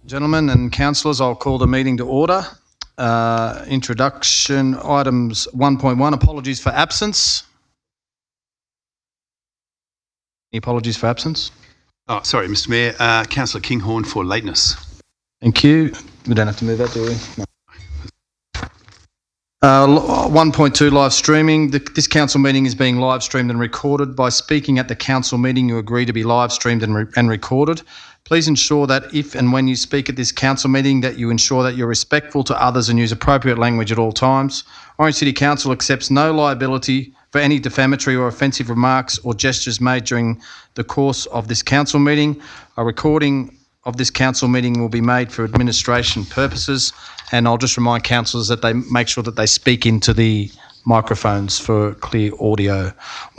Gentlemen and councillors, I'll call the meeting to order. Introduction items 1.1, apologies for absence. Any apologies for absence? Oh, sorry, Mr Mayor. Councillor Kinghorn for lateness. Thank you. We don't have to move that, do we? No. 1.2 live streaming. This council meeting is being live streamed and recorded. By speaking at the council meeting, you agree to be live streamed and recorded. Please ensure that if and when you speak at this council meeting that you ensure that you're respectful to others and use appropriate language at all times. Orange City Council accepts no liability for any defamatory or offensive remarks or gestures made during the course of this council meeting. A recording of this council meeting will be made for administration purposes, and I'll just remind councillors that they make sure that they speak into the microphones for clear audio.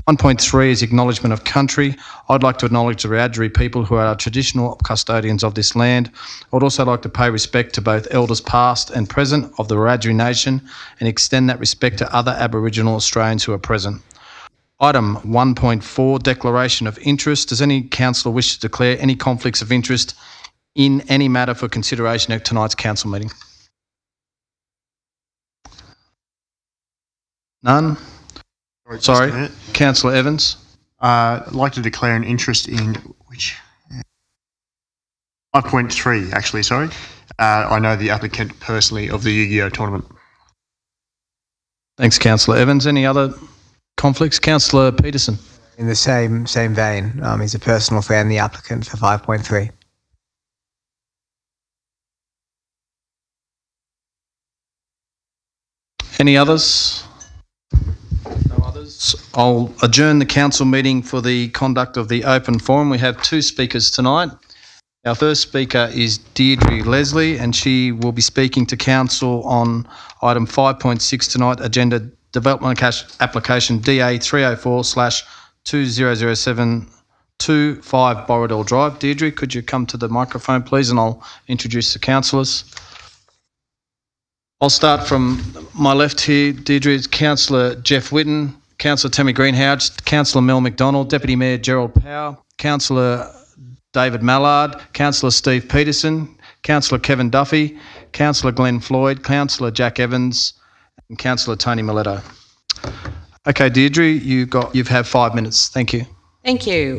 1.3 is acknowledgement of country. I'd like to acknowledge the Wiradjuri people who are our traditional custodians of this land. I would also like to pay respect to both elders past and present of the Wiradjuri nation and extend that respect to other Aboriginal Australians who are present. Item 1.4, declaration of interest. Does any councillor wish to declare any conflicts of interest in any matter for consideration at tonight's council meeting? None? Sorry, Councillor Evans. I'd like to declare an interest in 5.3, actually, sorry. I know the applicant personally of the Yu-Gi-Oh tournament. Thanks, Councillor Evans. Any other conflicts? Councillor Peterson. In the same vein, he's a personal friend, the applicant for 5.3. Any others? I'll adjourn the council meeting for the conduct of the open forum. We have two speakers tonight. Our first speaker is Deirdre Leslie, and she will be speaking to council on item 5.6 tonight, agenda development cash application DA 304/200725 Borrowdale Drive. Deirdre, could you come to the microphone, please, and I'll introduce the councillors. I'll start from my left here. Deirdre is Councillor Jeff Whitten, Councillor Tammy Greenhouse, Councillor Mel McDonald, Deputy Mayor Gerald Power, Councillor David Mallard, Councillor Steve Peterson, Councillor Kevin Duffy, Councillor Glenn Floyd, Councillor Jack Evans, and Councillor Tony Miletto. Okay, Deirdre, you have 5 minutes. Thank you. Thank you.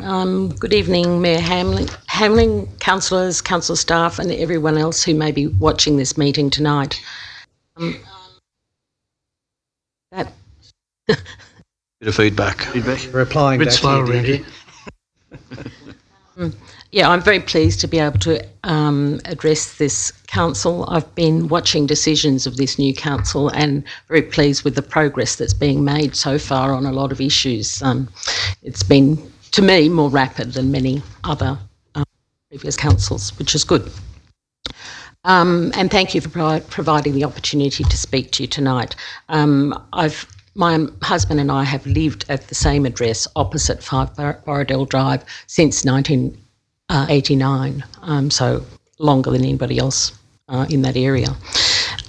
Good evening, Mayor Hamling, councillors, council staff, and everyone else who may be watching this meeting tonight. Bit of feedback. Replying back slow to you, around here. Yeah, I'm very pleased to be able to address this council. I've been watching decisions of this new council and very pleased with the progress that's being made so far on a lot of issues. It's been, to me, more rapid than many other previous councils, which is good. And thank you for providing the opportunity to speak to you tonight. My husband and I have lived at the same address opposite 5 Borrowdale Drive since 1989, so longer than anybody else in that area.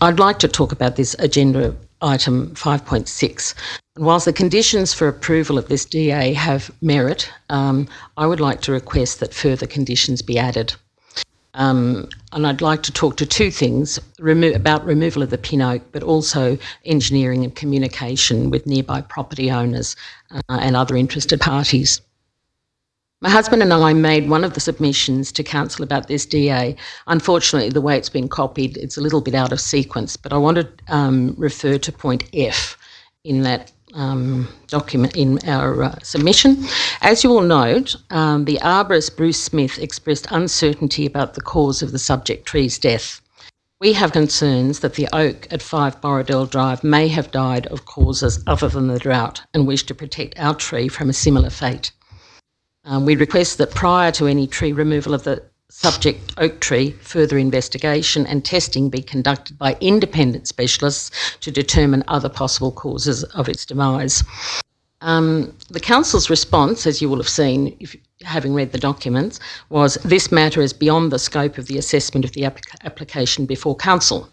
I'd like to talk about this agenda item 5.6. And whilst the conditions for approval of this DA have merit, I would like to request that further conditions be added. And I'd like to talk to two things, about removal of the pin oak, but also engineering and communication with nearby property owners and other interested parties. My husband and I made one of the submissions to council about this DA. Unfortunately, the way it's been copied, it's a little bit out of sequence, but I want to refer to point F in that document in our submission. As you will note, the arborist Bruce Smith expressed uncertainty about the cause of the subject tree's death. We have concerns that the oak at 5 Borrowdale Drive may have died of causes other than the drought and wish to protect our tree from a similar fate. We request that prior to any tree removal of the subject oak tree, further investigation and testing be conducted by independent specialists to determine other possible causes of its demise. The council's response, as you will have seen, having read the documents, was this matter is beyond the scope of the assessment of the application before council.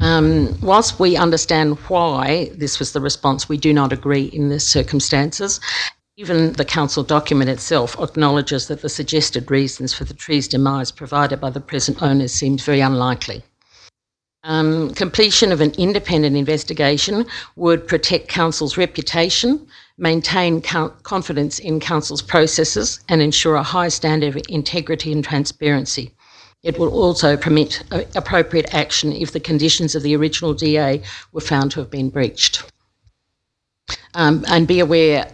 Whilst we understand why this was the response, we do not agree in the circumstances. Even the council document itself acknowledges that the suggested reasons for the tree's demise provided by the present owners seems very unlikely. Completion of an independent investigation would protect council's reputation, maintain confidence in council's processes, and ensure a high standard of integrity and transparency. It will also permit appropriate action if the conditions of the original DA were found to have been breached. And be aware,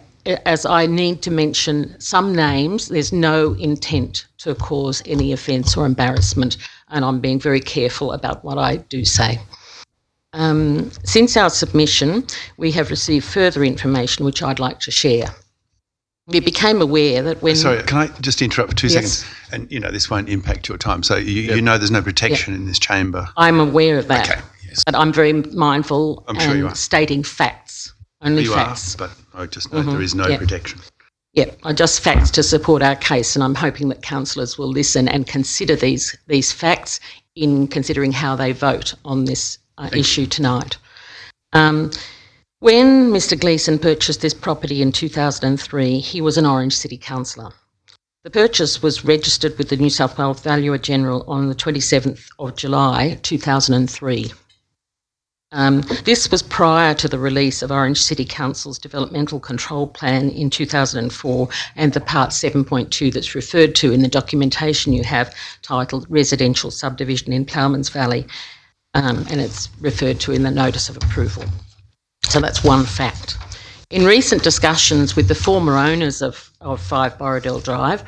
as I need to mention some names, there's no intent to cause any offence or embarrassment, and I'm being very careful about what I do say. Since our submission, we have received further information which I'd like to share. We became aware that when... Sorry, can I just interrupt for 2 Yes. seconds? And, this won't impact your time. So you know there's no protection in this chamber. I'm aware of that, Okay, yes. but I'm very mindful I'm sure you are. and stating facts, only You facts. are, but I just know there is no yeah. protection. Yeah, just facts to support our case, and I'm hoping that councillors will listen and consider these facts in considering how they vote on this issue tonight. When Mr Gleeson purchased this property in 2003, he was an Orange City councillor. The purchase was registered with the New South Wales Valuer General on the 27th of July 2003. This was prior to the release of Orange City Council's Developmental Control Plan in 2004 and the Part 7.2 that's referred to in the documentation you have titled Residential Subdivision in Ploughmans Valley, and it's referred to in the Notice of Approval. So that's one fact. In recent discussions with the former owners of 5 Borrowdale Drive,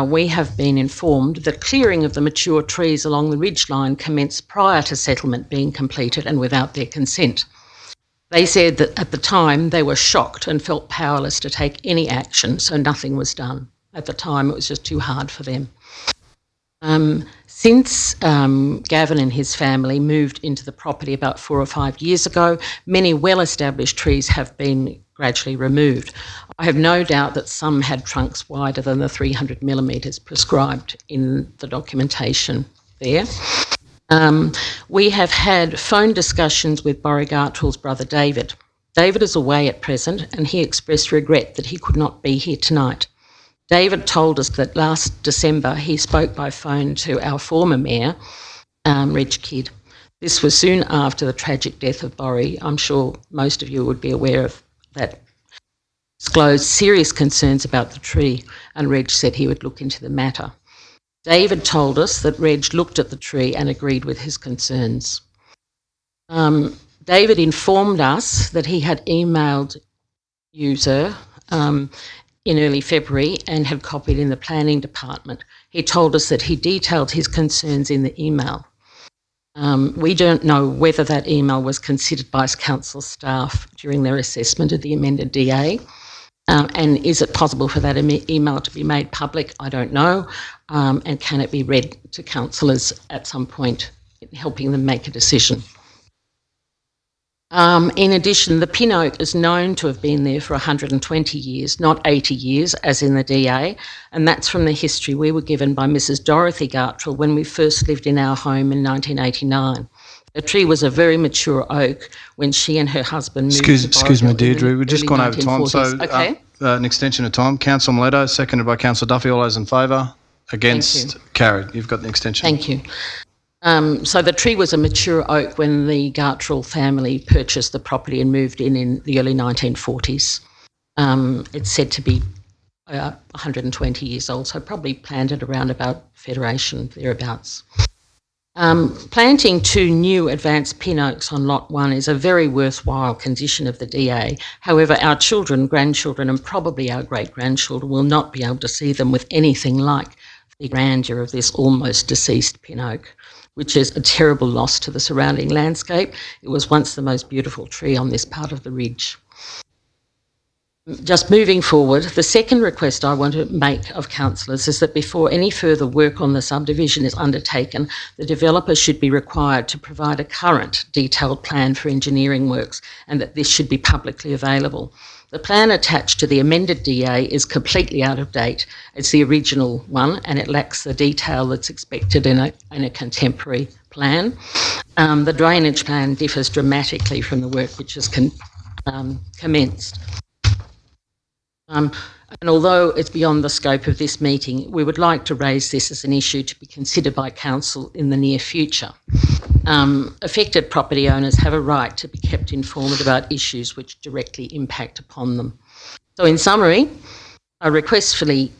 we have been informed that clearing of the mature trees along the ridgeline commenced prior to settlement being completed and without their consent. They said that at the time they were shocked and felt powerless to take any action, so nothing was done. At the time it was just too hard for them. Since Gavin and his family moved into the property about 4 or 5 years ago, many well-established trees have been gradually removed. I have no doubt that some had trunks wider than the 300 millimetres prescribed in the documentation there. We have had phone discussions with Borrigartul's brother David. David is away at present and he expressed regret that he could not be here tonight. David told us that last December he spoke by phone to our former mayor, Reg Kidd. This was soon after the tragic death of Borrie. I'm sure most of you would be aware of that. Disclosed serious concerns about the tree, and Reg said he would look into the matter. David told us that Reg looked at the tree and agreed with his concerns. David informed us that he had emailed you, sir, in early February and had copied in the planning department. He told us that he detailed his concerns in the email. We don't know whether that email was considered by council staff during their assessment of the amended DA. And is it possible for that email to be made public? I don't know. And can it be read to councillors at some point, helping them make a decision? In addition, the pin oak is known to have been there for 120 years, not 80 years, as in the DA, and that's from the history we were given by Mrs Dorothy Gartrell when we first lived in our home in 1989. The tree was a very mature oak when she and her husband moved to Excuse me, Borrowdale in the Deirdre, we've just early gone over time, so 1940s. Okay. an extension of time. Councillor Mileto, seconded by Councillor Duffy. All those in favour? Against? Carried. You've got the extension. Thank you. So the tree was a mature oak when the Gartrell family purchased the property and moved in the early 1940s. It's said to be 120 years old, so probably planted around about Federation, thereabouts. Planting 2 new advanced pin oaks on Lot 1 is a very worthwhile condition of the DA. However, our children, grandchildren and probably our great-grandchildren will not be able to see them with anything like the grandeur of this almost deceased pin oak, which is a terrible loss to the surrounding landscape. It was once the most beautiful tree on this part of the ridge. Just moving forward, the second request I want to make of councillors is that before any further work on the subdivision is undertaken, the developer should be required to provide a current detailed plan for engineering works, and that this should be publicly available. The plan attached to the amended DA is completely out of date. It's the original one and it lacks the detail that's expected in a contemporary plan. The drainage plan differs dramatically from the work which has commenced. And although it's beyond the scope of this meeting, we would like to raise this as an issue to be considered by Council in the near future. Affected property owners have a right to be kept informed about issues which directly impact upon them. So in summary, I respectfully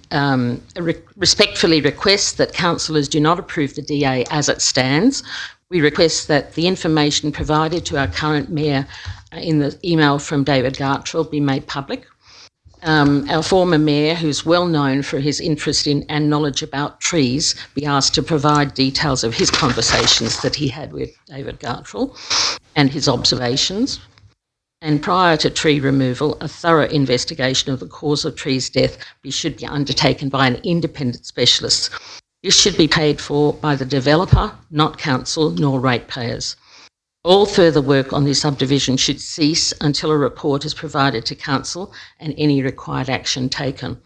request that councillors do not approve the DA as it stands. We request that the information provided to our current mayor in the email from David Gartrell be made public. Our former mayor, who's well known for his interest in and knowledge about trees, be asked to provide details of his conversations that he had with David Gartrell and his observations. And prior to tree removal, a thorough investigation of the cause of trees' death should be undertaken by an independent specialist. This should be paid for by the developer, not council nor ratepayers. All further work on this subdivision should cease until a report is provided to council and any required action taken.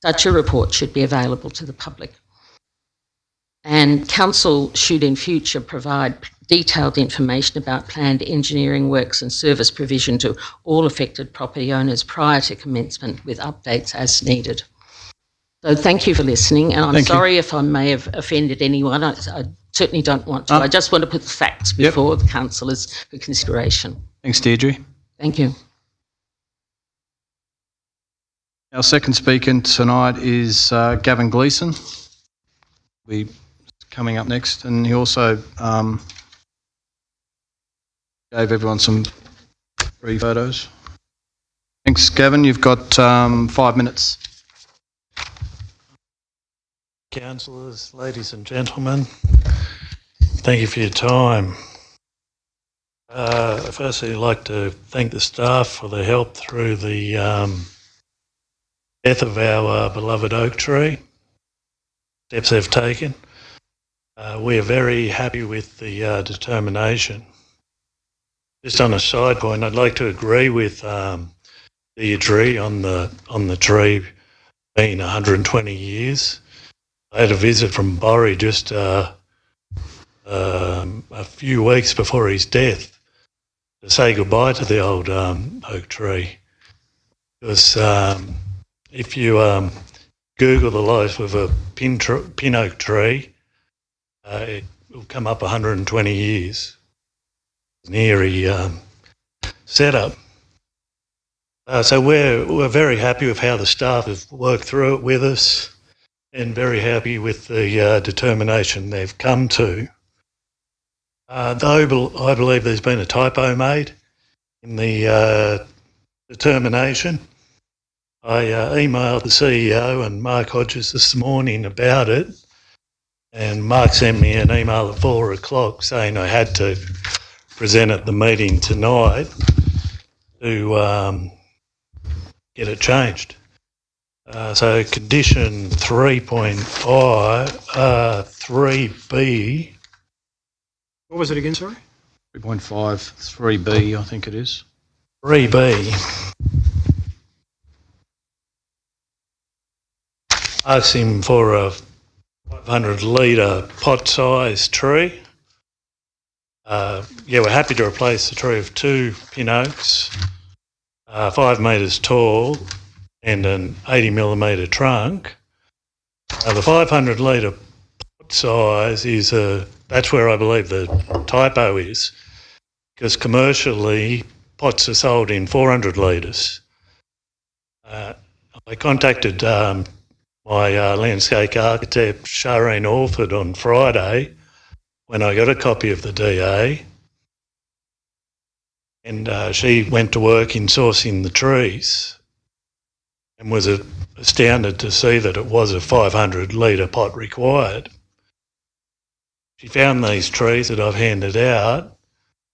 Such a report should be available to the public. And council should in future provide detailed information about planned engineering works and service provision to all affected property owners prior to commencement, with updates as needed. So thank you for listening, and I'm sorry if I may have offended anyone. I certainly don't want to. I just want to put the facts before the councillors for consideration. Thanks, Deirdre. Thank you. Our second speaker tonight is Gavin Gleeson. We're coming up next, and he also gave everyone some free photos. Thanks, Gavin. You've got 5 minutes. Councillors, ladies and gentlemen, thank you for your time. Firstly, I'd like to thank the staff for the help through the death of our beloved oak tree, steps they've taken. We are very happy with the determination. Just on a side point, I'd like to agree with Deirdre on the tree being 120 years. I had a visit from Borrie just a few weeks before his death to say goodbye to the old oak tree. Because if you Google the life of a pin oak tree, it will come up 120 years. An eerie setup. So we're very happy with how the staff have worked through it with us, and very happy with the determination they've come to. Though I believe there's been a typo made in the determination. I emailed the CEO and Mark Hodges this morning about it, and Mark sent me an email at 4 o'clock saying I had to present at the meeting tonight to get it changed. So condition 3.3B. What was it again, sorry? 3.5, 3B, I think it is. 3B. Asked him for a 500 litre pot-sized tree. We're happy to replace the tree of 2 pin oaks, 5 metres tall, and an 80 millimetre trunk. The 500 litre pot size is that's where I believe the typo is, because commercially pots are sold in 400 litres. I contacted my landscape architect Shireen Orford on Friday when I got a copy of the DA, and she went to work in sourcing the trees and was astounded to see that it was a 500 litre pot required. She found these trees that I've handed out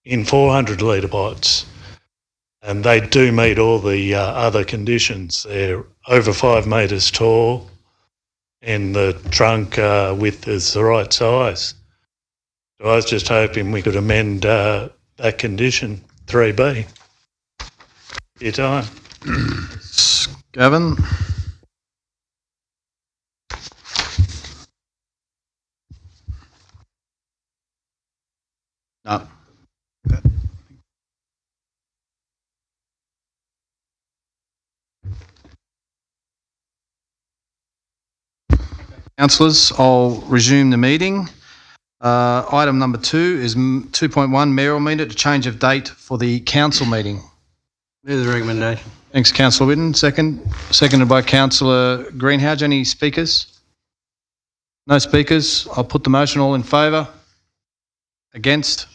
in 400 litre pots, and they do meet all the other conditions. They're over 5 metres tall, and the trunk width is the right size. So I was just hoping we could amend that condition, 3B. Your time. Gavin? No. Councillors, I'll resume the meeting. Item number 2 is 2.1, mayoral meeting to change of date for the council meeting. Move the recommendation. Thanks, Councillor Whitten. Seconded by Councillor Greenhalgh. Any speakers? No speakers. I'll put the motion. All in favour? Against?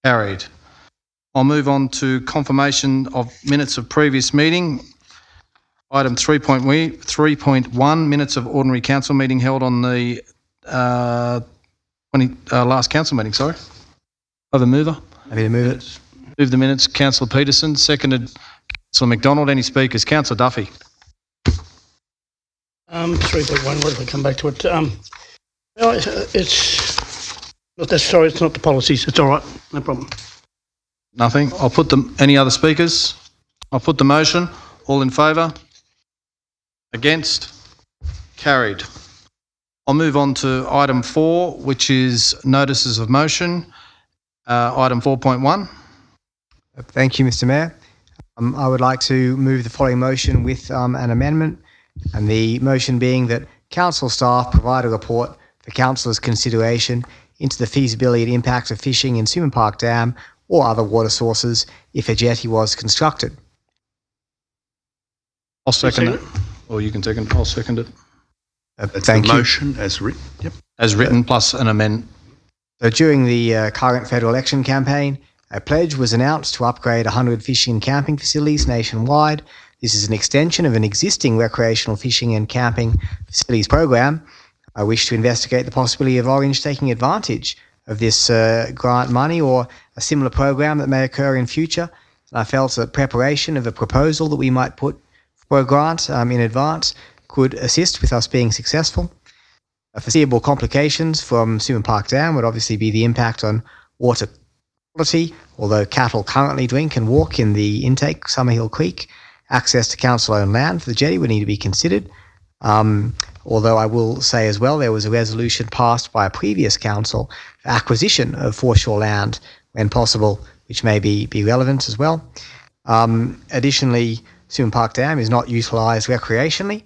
Carried. I'll move on to confirmation of minutes of previous meeting. Item 3.1, minutes of ordinary council meeting held on the last council meeting, sorry. Over mover. Happy to move it. Move the minutes. Councillor Peterson. Seconded Councillor McDonald. Any speakers? Councillor Duffy. 3.1, what if we come back to it? No, it's not that, sorry, it's not the policies. It's all right, no problem. Nothing. I'll put them. Any other speakers? I'll put the motion. All in favour? Against? Carried. I'll move on to item 4, which is notices of motion. Item 4.1. Thank you, Mr. Mayor. I would like to move the following motion with an amendment, and the motion being that council staff provide a report for councillors' consideration into the feasibility and impact of fishing in Suman Park Dam or other water sources if a jetty was constructed. I'll second it. Or you can second. I'll second it. That's Thank the you. motion as written. Yep. As written plus an amendment. So during the current federal election campaign, a pledge was announced to upgrade 100 fishing and camping facilities nationwide. This is an extension of an existing recreational fishing and camping facilities program. I wish to investigate the possibility of Orange taking advantage of this grant money or a similar program that may occur in future. And I felt that preparation of a proposal that we might put for a grant in advance could assist with us being successful. Foreseeable complications from Suman Park Dam would obviously be the impact on water quality, although cattle currently drink and walk in the intake, Summerhill Creek. Access to council-owned land for the jetty would need to be considered. Although I will say as well, there was a resolution passed by a previous council for acquisition of foreshore land when possible, which may be relevant as well. Additionally, Suman Park Dam is not utilised recreationally.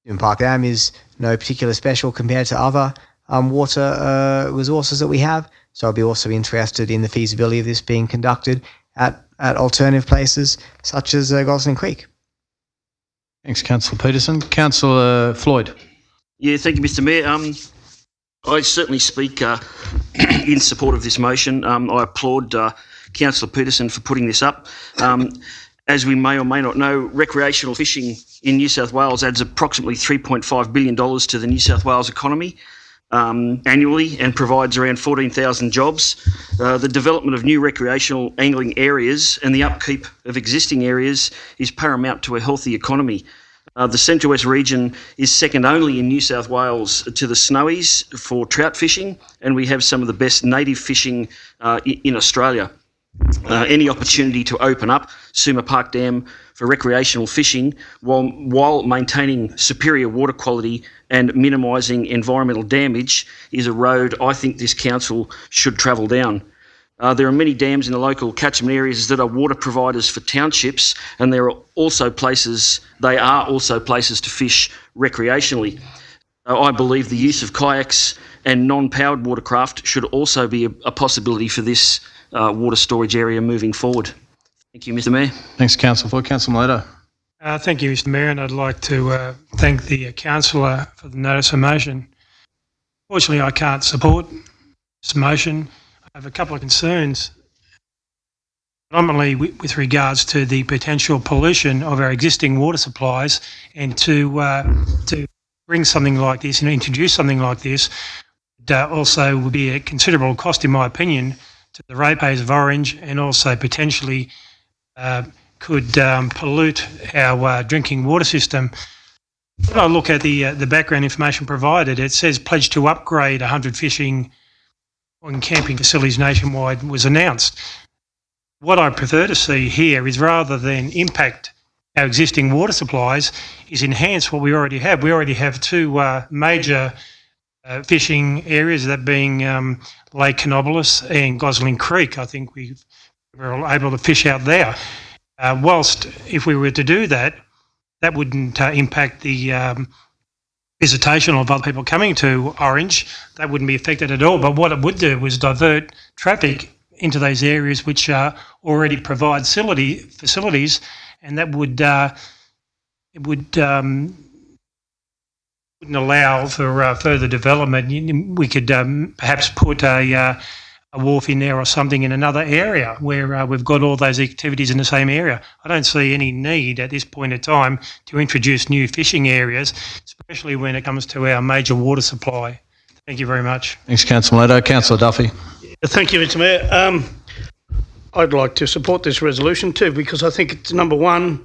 Suman Park Dam is no particular special compared to other water resources that we have. So I'll be also interested in the feasibility of this being conducted at alternative places such as Gosling Creek. Thanks, Councillor Peterson. Councillor Floyd. Yeah, thank you, Mr. Mayor. I certainly speak in support of this motion. I applaud Councillor Peterson for putting this up. As we may or may not know, recreational fishing in New South Wales adds approximately $3.5 billion to the New South Wales economy annually and provides around 14,000 jobs. The development of new recreational angling areas and the upkeep of existing areas is paramount to a healthy economy. The Central West region is second only in New South Wales to the Snowies for trout fishing, and we have some of the best native fishing in Australia. Any opportunity to open up Suman Park Dam for recreational fishing while maintaining superior water quality and minimising environmental damage is a road I think this council should travel down. There are many dams in the local catchment areas that are water providers for townships, and they are also places to fish recreationally. I believe the use of kayaks and non-powered watercraft should also be a possibility for this water storage area moving forward. Thank you, Mr. Mayor. Thanks, Councillor Floyd. Councillor Mileto. Thank you, Mr. Mayor, and I'd like to thank the councillor for the notice of motion. Fortunately, I can't support this motion. I have a couple of concerns, predominantly with regards to the potential pollution of our existing water supplies, and to bring something like this and introduce something like this also would be a considerable cost, in my opinion, to the ratepayers of Orange, and also potentially could pollute our drinking water system. When I look at the background information provided, it says pledge to upgrade 100 fishing and camping facilities nationwide was announced. What I prefer to see here is, rather than impact our existing water supplies, is enhance what we already have. We already have two major fishing areas, that being Lake Canobolas and Gosling Creek. I think we were able to fish out there. Whilst if we were to do that, that wouldn't impact the visitation of other people coming to Orange, that wouldn't be affected at all. But what it would do was divert traffic into those areas which already provide facilities, and that would wouldn't allow for further development. We could perhaps put a wharf in there or something in another area where we've got all those activities in the same area. I don't see any need at this point in time to introduce new fishing areas, especially when it comes to our major water supply. Thank you very much. Thanks, Councillor Mileto. Councillor Duffy. Thank you, Mr Mayor. I'd like to support this resolution too, because I think it's, number one,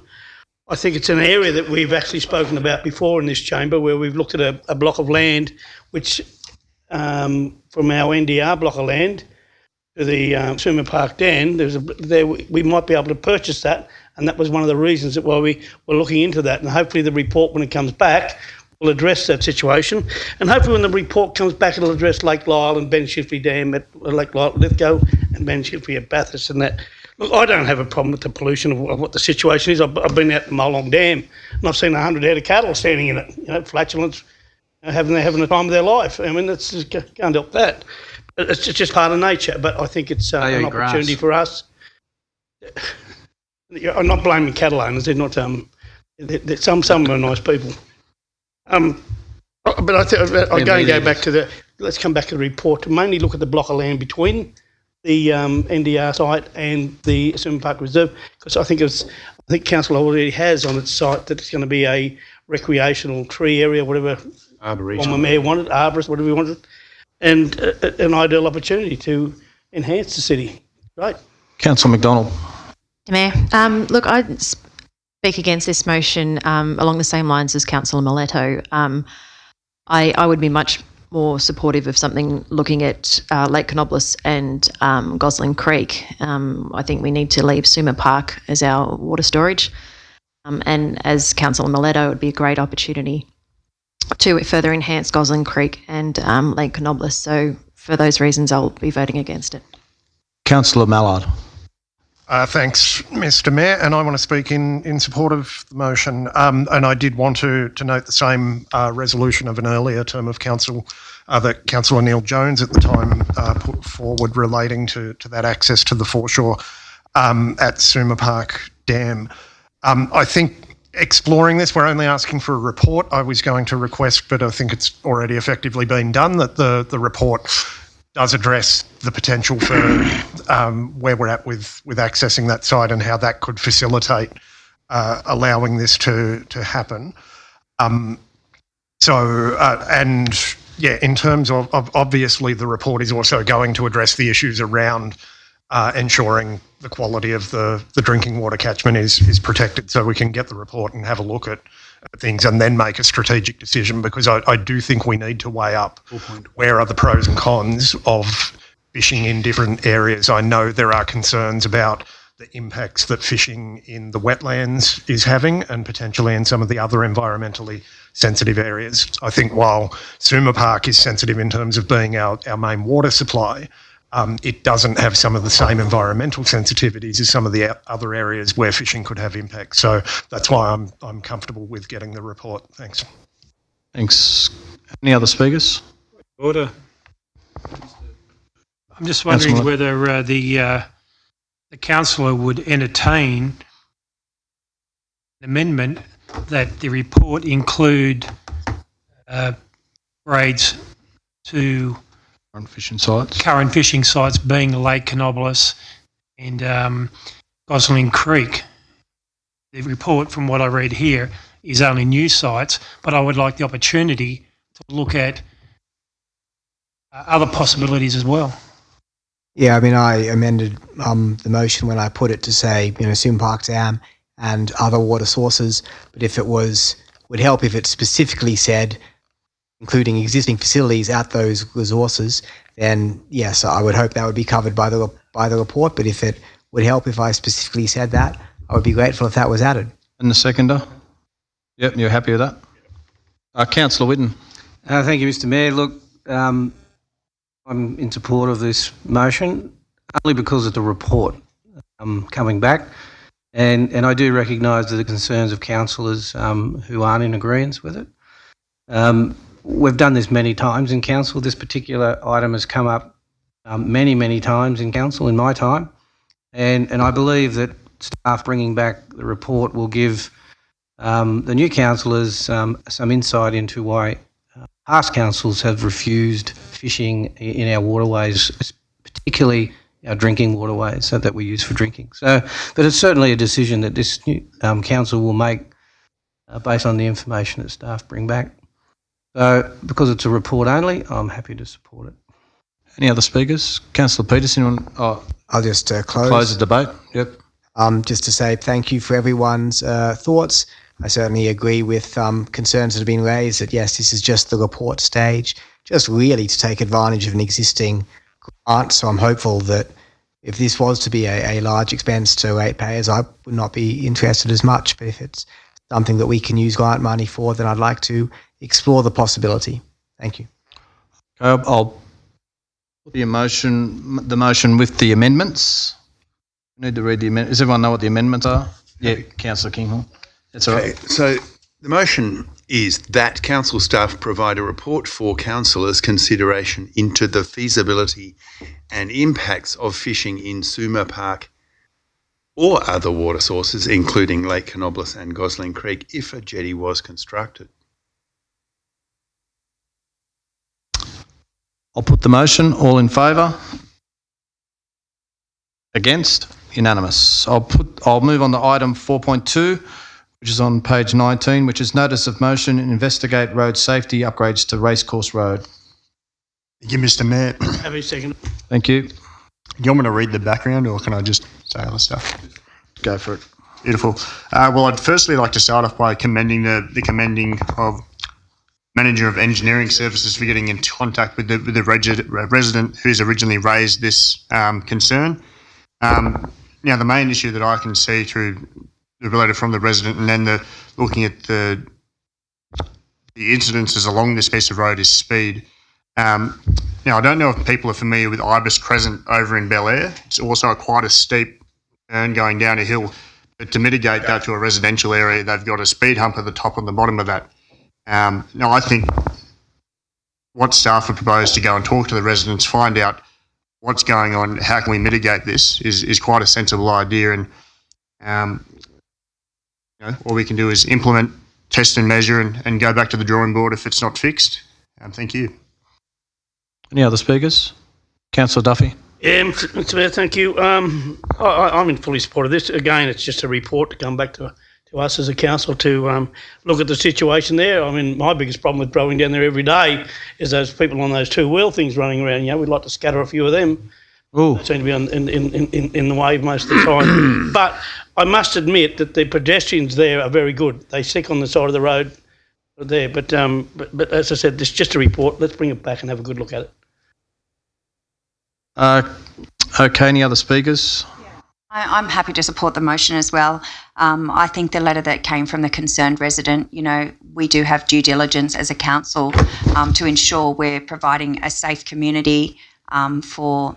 I think it's an area that we've actually spoken about before in this chamber, where we've looked at a block of land which, from our NDR block of land to the Suma Park Dam, we might be able to purchase that, and that was one of the reasons that why we were looking into that. And hopefully the report, when it comes back, will address that situation. And hopefully when the report comes back, it'll address Lake Lyell and Ben Shifley Dam at Lake Lyell at Lithgow and Ben Shifley at Bathurst and that. Look, I don't have a problem with the pollution of what the situation is. I've been out in Molong Dam and I've seen 100 head of cattle standing in it, flatulence, having the time of their life. I mean, that's can't help that. It's just part of nature, but I think it's an opportunity for us. I'm not blaming cattle owners. They're not. Some of them are nice people. But I'm going to go back to let's come back to the report to mainly look at the block of land between the NDR site and the Suma Park Reserve, because I think council already has on its site that it's going to be a recreational tree area, whatever former mayor wanted, arborist, whatever he wanted, and an ideal opportunity to enhance the city. Right. Councillor McDonald. Mayor, look, I speak against this motion along the same lines as Councillor Mileto. I would be much more supportive of something looking at Lake Canobolas and Gosling Creek. I think we need to leave Suma Park as our water storage. And as Councillor Mileto, it would be a great opportunity to further enhance Gosling Creek and Lake Canobolas. So for those reasons, I'll be voting against it. Councillor Mallard. Thanks, Mr Mayor, and I want to speak in support of the motion. And I did want to note the same resolution of an earlier term of council that Councillor Neil Jones at the time put forward relating to that access to the foreshore at Suma Park Dam. I think exploring this, we're only asking for a report. I was going to request, but I think it's already effectively been done, that the report does address the potential for where we're at with accessing that site and how that could facilitate allowing this to happen. In terms of obviously the report is also going to address the issues around ensuring the quality of the drinking water catchment is protected, so we can get the report and have a look at things and then make a strategic decision, because I do think we need to weigh up where are the pros and cons of fishing in different areas. I know there are concerns about the impacts that fishing in the wetlands is having and potentially in some of the other environmentally sensitive areas. I think while Suma Park is sensitive in terms of being our main water supply, it doesn't have some of the same environmental sensitivities as some of the other areas where fishing could have impact. So that's why I'm comfortable with getting the report. Thanks. Thanks. Any other speakers? Order. I'm just wondering whether the councillor would entertain an amendment that the report include grades to current fishing sites being Lake Canobolas and Gosling Creek. The report, from what I read here, is only new sites, but I would like the opportunity to look at other possibilities as well. Yeah, I mean, I amended the motion when I put it to say, Suma Park Dam and other water sources, but if it would help if it specifically said including existing facilities at those resources, then yes, I would hope that would be covered by the report. But if it would help if I specifically said that, I would be grateful if that was added. And the seconder? Yep, you're happy with that? Councillor Whitten. Thank you, Mr Mayor. Look, I'm in support of this motion only because of the report coming back. And I do recognise the concerns of councillors who aren't in agreement with it. We've done this many times in council. This particular item has come up many times in council in my time, and I believe that staff bringing back the report will give the new councillors some insight into why past councils have refused fishing in our waterways, particularly our drinking waterways that we use for drinking. So, but it's certainly a decision that this new council will make based on the information that staff bring back. So, because it's a report only, I'm happy to support it. Any other speakers? Councillor Peterson, I'll just close the debate. Yep. Just to say thank you for everyone's thoughts. I certainly agree with concerns that have been raised that, yes, this is just the report stage, just really to take advantage of an existing grant. So I'm hopeful that if this was to be a large expense to ratepayers, I would not be interested as much. But if it's something that we can use grant money for, then I'd like to explore the possibility. Thank you. I'll put the motion with the amendments. I need to read the amendment. Does everyone know what the amendments are? Yeah, Councillor Kinghorn. That's all right. So the motion is that council staff provide a report for councillors' consideration into the feasibility and impacts of fishing in Suma Park or other water sources, including Lake Canobolas and Gosling Creek, if a jetty was constructed. I'll put the motion. All in favour? Against? Unanimous. I'll move on to item 4.2, which is on page 19, which is notice of motion, investigate road safety upgrades to Racecourse Road. Thank you, Mr. Mayor. Have a second. Thank you. Do you want me to read the background or can I just say other stuff? Go for it. Beautiful. Well, I'd firstly like to start off by commending the commending of Manager of Engineering Services for getting in contact with the resident who's originally raised this concern. Now, the main issue that I can see through the related from the resident and then looking at the incidences along this piece of road is speed. Now, I don't know if people are familiar with Ibis Crescent over in Bel Air. It's also quite a steep turn going down a hill. But to mitigate that to a residential area, they've got a speed hump at the top and the bottom of that. Now, I think what staff have proposed to go and talk to the residents, find out what's going on, how can we mitigate this, is quite a sensible idea. And all we can do is implement, test and measure and go back to the drawing board if it's not fixed. Thank you. Any other speakers? Councillor Duffy. Yeah, Mr. Mayor, thank you. I'm in fully support of this. Again, it's just a report to come back to us as a council to look at the situation there. I mean, my biggest problem with driving down there every day is those people on those two-wheel things running around. We'd like to scatter a few of them. Ooh. They seem to be in the way most of the time. But I must admit that the pedestrians there are very good. They stick on the side of the road there. But as I said, this is just a report. Let's bring it back and have a good look at it. Okay, any other speakers? I'm happy to support the motion as well. I think the letter that came from the concerned resident, we do have due diligence as a council to ensure we're providing a safe community for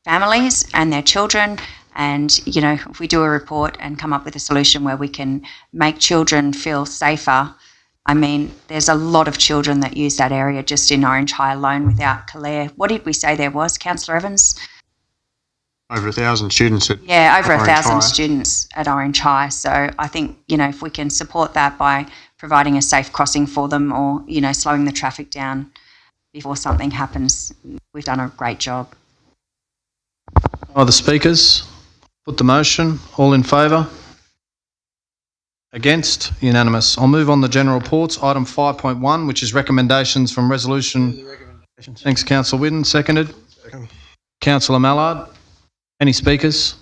families and their children. And, if we do a report and come up with a solution where we can make children feel safer, I mean, there's a lot of children that use that area just in Orange High alone without Calare. What did we say there was, Councillor Evans? Over 1,000 students at over 1,000 High. students at Orange High. So I think, if we can support that by providing a safe crossing for them or, slowing the traffic down before something happens, we've done a great job. Other speakers? Put the motion. All in favour? Against? Unanimous. I'll move on to general reports. Item 5.1, which is recommendations from resolution. Thanks, Councillor Whitten. Seconded. Councillor Mallard. Any speakers?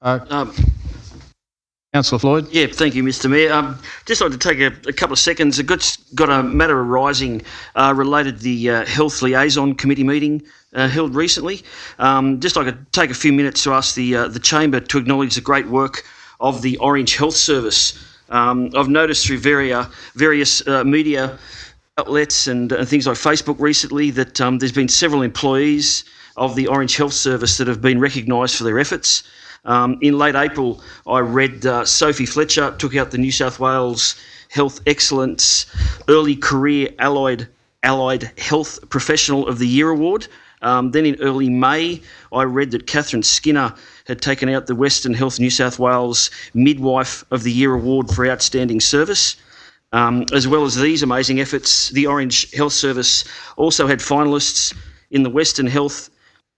Councillor Floyd. Yeah, thank you, Mr. Mayor. Just like to take a couple of seconds. I've got a matter arising related to the Health Liaison Committee meeting held recently. Just like to take a few minutes to ask the Chamber to acknowledge the great work of the Orange Health Service. I've noticed through various media outlets and things like Facebook recently that there's been several employees of the Orange Health Service that have been recognised for their efforts. In late April, I read Sophie Fletcher took out the New South Wales Health Excellence Early Career Allied Health Professional of the Year Award. Then in early May, I read that Catherine Skinner had taken out the Western Health New South Wales Midwife of the Year Award for outstanding service. As well as these amazing efforts, the Orange Health Service also had finalists in the Western Health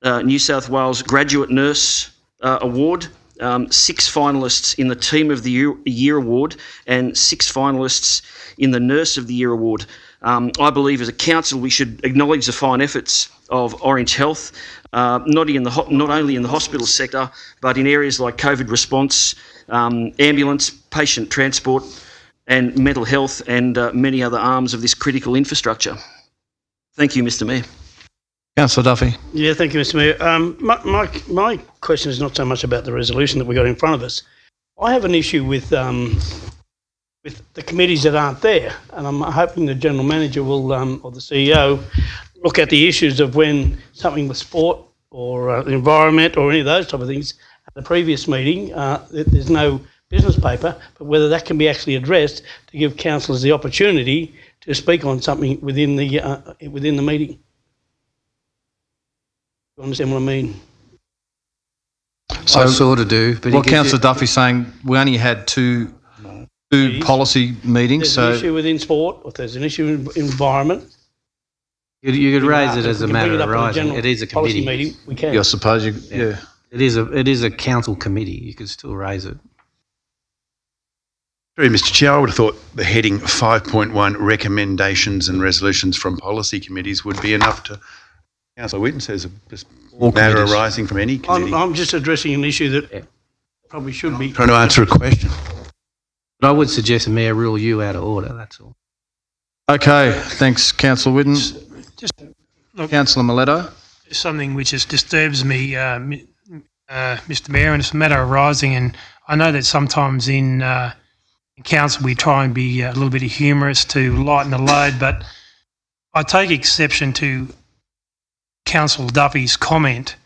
New South Wales Graduate Nurse Award, 6 finalists in the Team of the Year Award, and 6 finalists in the Nurse of the Year Award. I believe as a council we should acknowledge the fine efforts of Orange Health, not only in the hospital sector, but in areas like COVID response, ambulance, patient transport, and mental health, and many other arms of this critical infrastructure. Thank you, Mr. Mayor. Councillor Duffy. Yeah, thank you, Mr. Mayor. My question is not so much about the resolution that we got in front of us. I have an issue with the committees that aren't there, and I'm hoping the General Manager will, or the CEO, look at the issues of when something with sport or the environment or any of those type of things at the previous meeting, there's no business paper, but whether that can be actually addressed to give councillors the opportunity to speak on something within the meeting. You understand what I mean? So I sort of do. But what Councillor Duffy's saying, we only had two policy meetings. There's an issue within sport, or if there's an issue in environment. You could raise it as a matter of rising. It is a committee. Meeting, we can. Yeah, I suppose yeah. It is a council committee. You could still raise it. Through Mr. Chair, I would have thought the heading 5.1 recommendations and resolutions from policy committees would be enough to. Councillor Whitten says a matter arising from any committee. I'm just addressing an issue that probably should be. Trying to answer a question. But I would suggest the Mayor rule you out of order, that's all. Okay, thanks, Councillor Whitten. Just look, Councillor Miletto. something which just disturbs me, Mr. Mayor, and it's a matter arising. And I know that sometimes in council we try and be a little bit humorous to lighten the load, but I take exception to Councillor Duffy's comment.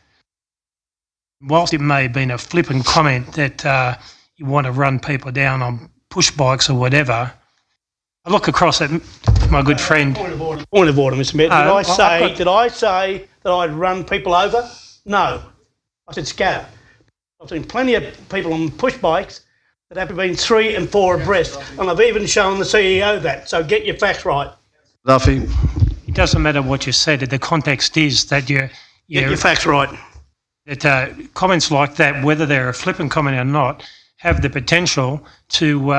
Whilst it may have been a flippant comment that you want to run people down on push bikes or whatever, I look across at my good friend. Point of order, Mr. Mayor. Did I say that I'd run people over? No. I said scatter. I've seen plenty of people on push bikes that have been 3 and 4 abreast, and I've even shown the CEO that. So get your facts right. Duffy. It doesn't matter what you said. The context is that get your facts right. That comments like that, whether they're a flippant comment or not, have the potential to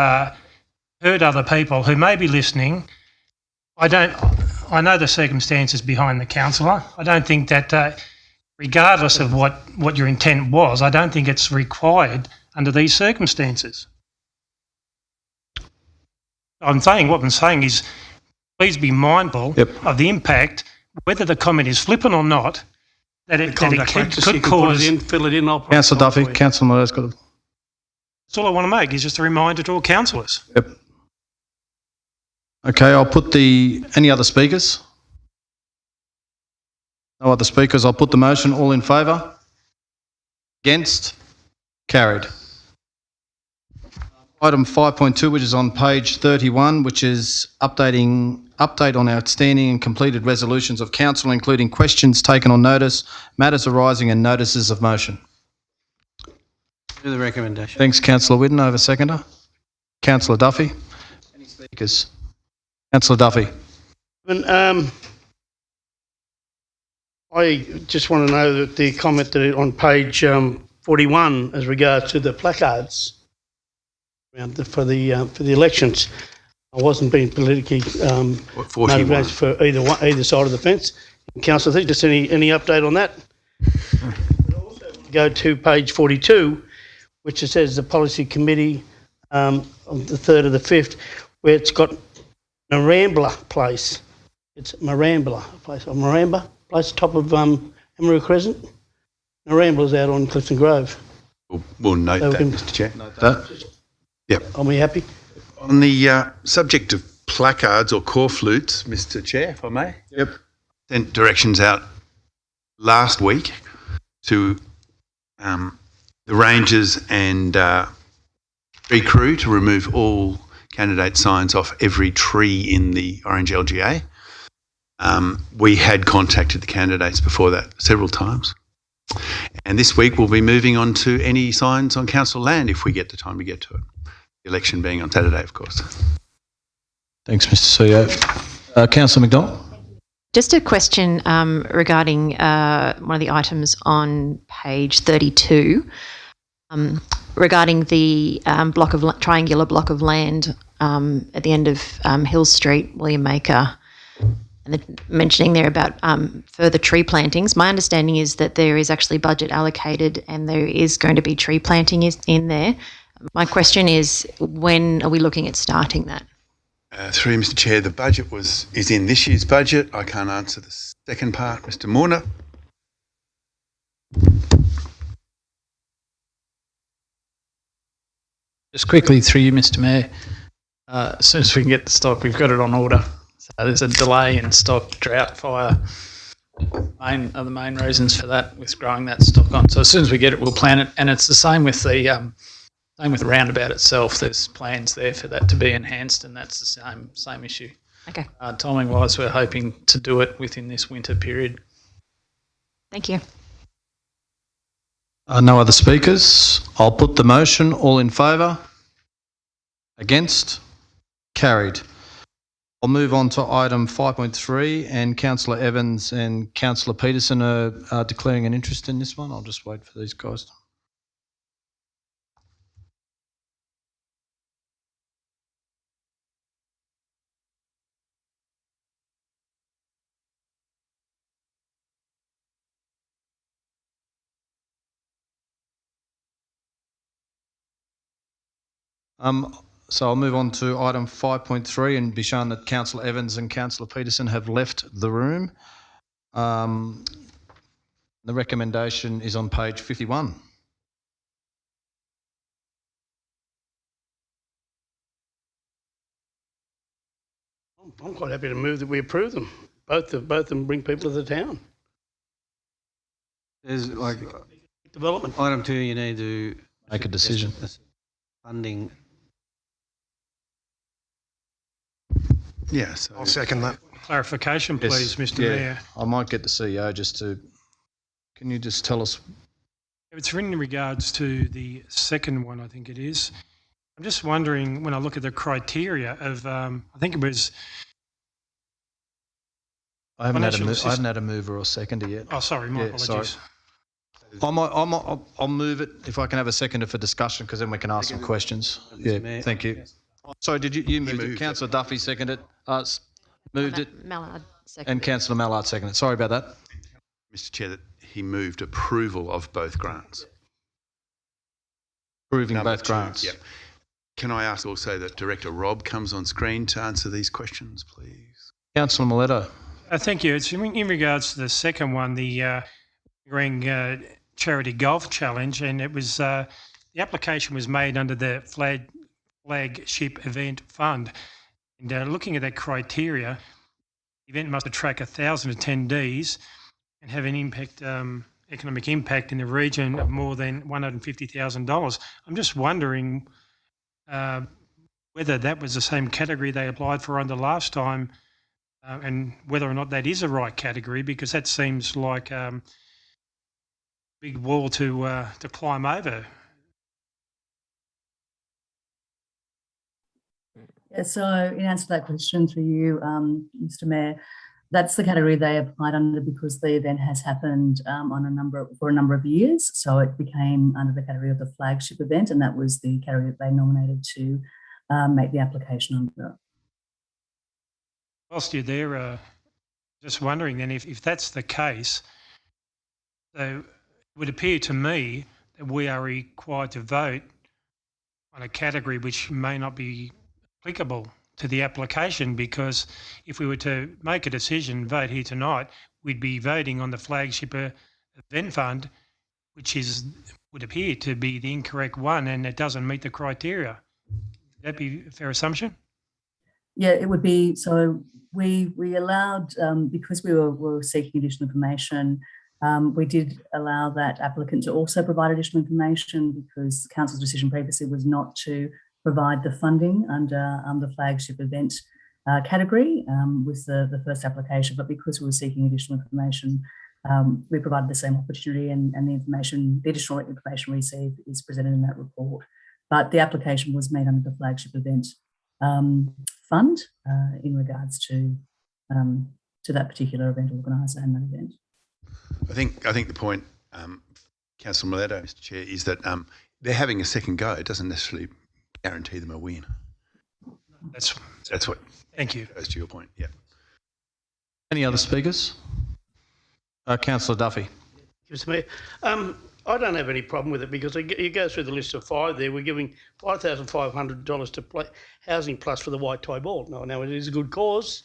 hurt other people who may be listening. I know the circumstances behind the councillor. I don't think that, regardless of what your intent was, I don't think it's required under these circumstances. What I'm saying is, please be mindful of the impact, whether the comment is flippant or not, that it could cause. Fill it in. Councillor Duffy, Councillor Miletto's got it. That's all I want to make is just a reminder to all councillors. Yep. Okay, I'll put any other speakers? No other speakers. I'll put the motion. All in favour? Against? Carried. Item 5.2, which is on page 31, which is update on outstanding and completed resolutions of council, including questions taken on notice, matters arising and notices of motion. Do the recommendation. Thanks, Councillor Whitten. Over seconder. Councillor Duffy. Any speakers? Councillor Duffy. I just want to know that the comment that on page 41 as regards to the placards for the elections, I wasn't being politically motivated for either side of the fence. Councillor, just any update on that? Go to page 42, which it says the policy committee on the 3rd of the 5th, where it's got Marambla Place. It's Marambla Place, or Maramba Place, top of Emerald Crescent. Marambla's out on Clifton Grove. We'll note that, Mr. Chair. Note that. Yep. Are we happy? On the subject of placards or core flutes, Mr. Chair, if I may. Yep. Sent directions out last week to the Rangers and tree crew to remove all candidate signs off every tree in the Orange LGA. We had contacted the candidates before that several times. And this week we'll be moving on to any signs on council land if we get the time to get to it. The election being on Saturday, of course. Thanks, Mr. CEO. Councillor McDonald. Just a question regarding one of the items on page 32, regarding the triangular block of land at the end of Hill Street, William Maker, and mentioning there about further tree plantings. My understanding is that there is actually budget allocated and there is going to be tree planting in there. My question is, when are we looking at starting that? Through Mr. Chair, the budget is in this year's budget. I can't answer the second part. Mr. Moorner. Just quickly through you, Mr. Mayor. As soon as we can get the stock, we've got it on order. So there's a delay in stock, drought, fire, are the main reasons for that, with growing that stock on. So as soon as we get it, we'll plant it, and it's the same with the same with the roundabout itself. There's plans there for that to be enhanced, and that's the same issue. Okay. Timing wise, we're hoping to do it within this winter period. Thank you. No other speakers. I'll put the motion. All in favour? Against? Carried. I'll move on to item 5.3, and Councillor Evans and Councillor Peterson are declaring an interest in this one. I'll just wait for these guys. So I'll move on to item 5.3 and be shown that Councillor Evans and Councillor Peterson have left the room. The recommendation is on page 51. I'm quite happy to move that we approve them. Both of them bring people to the town. There's Development. item 2, you need to Make a decision. Funding. Yeah, so I'll second that. Clarification, please, Mr. Yeah, Mayor. I might get the CEO just to... Can you just tell us... It's in regards to the second one, I think it is. I'm just wondering, when I look at the criteria of, I think it was... I haven't had a mover or seconder yet. Oh, sorry, my apologies. I'll move it if I can have a seconder for discussion, because then we can ask some questions. Yeah, thank you. Sorry, did you move it? Councillor Duffy seconded it. Moved it. Mallard seconded. And Councillor Mallard seconded it. Sorry about that. Mr. Chair, that he moved approval of both grants. Approving Number both 2, grants. Yep. Can I ask also that Director Robb comes on screen to answer these questions, please? Councillor Miletto. Thank you. It's in regards to the second one, the Ring Charity Golf Challenge, and it was the application was made under the Flagship Event Fund. And looking at that criteria, the event must attract 1,000 attendees and have an impact, economic impact in the region of more than $150,000. I'm just wondering whether that was the same category they applied for under last time, and whether or not that is a right category, because that seems like a big wall to climb over. Yeah, so in answer to that question through you, Mr. Mayor, that's the category they applied under because the event has happened for a number of years. So it became under the category of the flagship event, and that was the category that they nominated to make the application under. Whilst you're there, just wondering then if that's the case, so it would appear to me that we are required to vote on a category which may not be applicable to the application, because if we were to make a decision, vote here tonight, we'd be voting on the flagship event fund, which would appear to be the incorrect one, and it doesn't meet the criteria. Would that be a fair assumption? Yeah, it would be. So we allowed, because we were seeking additional information, we did allow that applicant to also provide additional information, because council's decision previously was not to provide the funding under the flagship event category with the first application, but because we were seeking additional information, we provided the same opportunity, and the additional information received is presented in that report. But the application was made under the flagship event fund in regards to that particular event organiser and that event. I think the point, Councillor Miletto, Mr. Chair, is that they're having a second go. It doesn't necessarily guarantee them a win. That's what. Thank you. Goes to your point. Yeah. Any other speakers? Councillor Duffy. Mr. Mayor, I don't have any problem with it because you go through the list of five there. We're giving $5,500 to Housing Plus for the White Tie Ball. Now it is a good cause,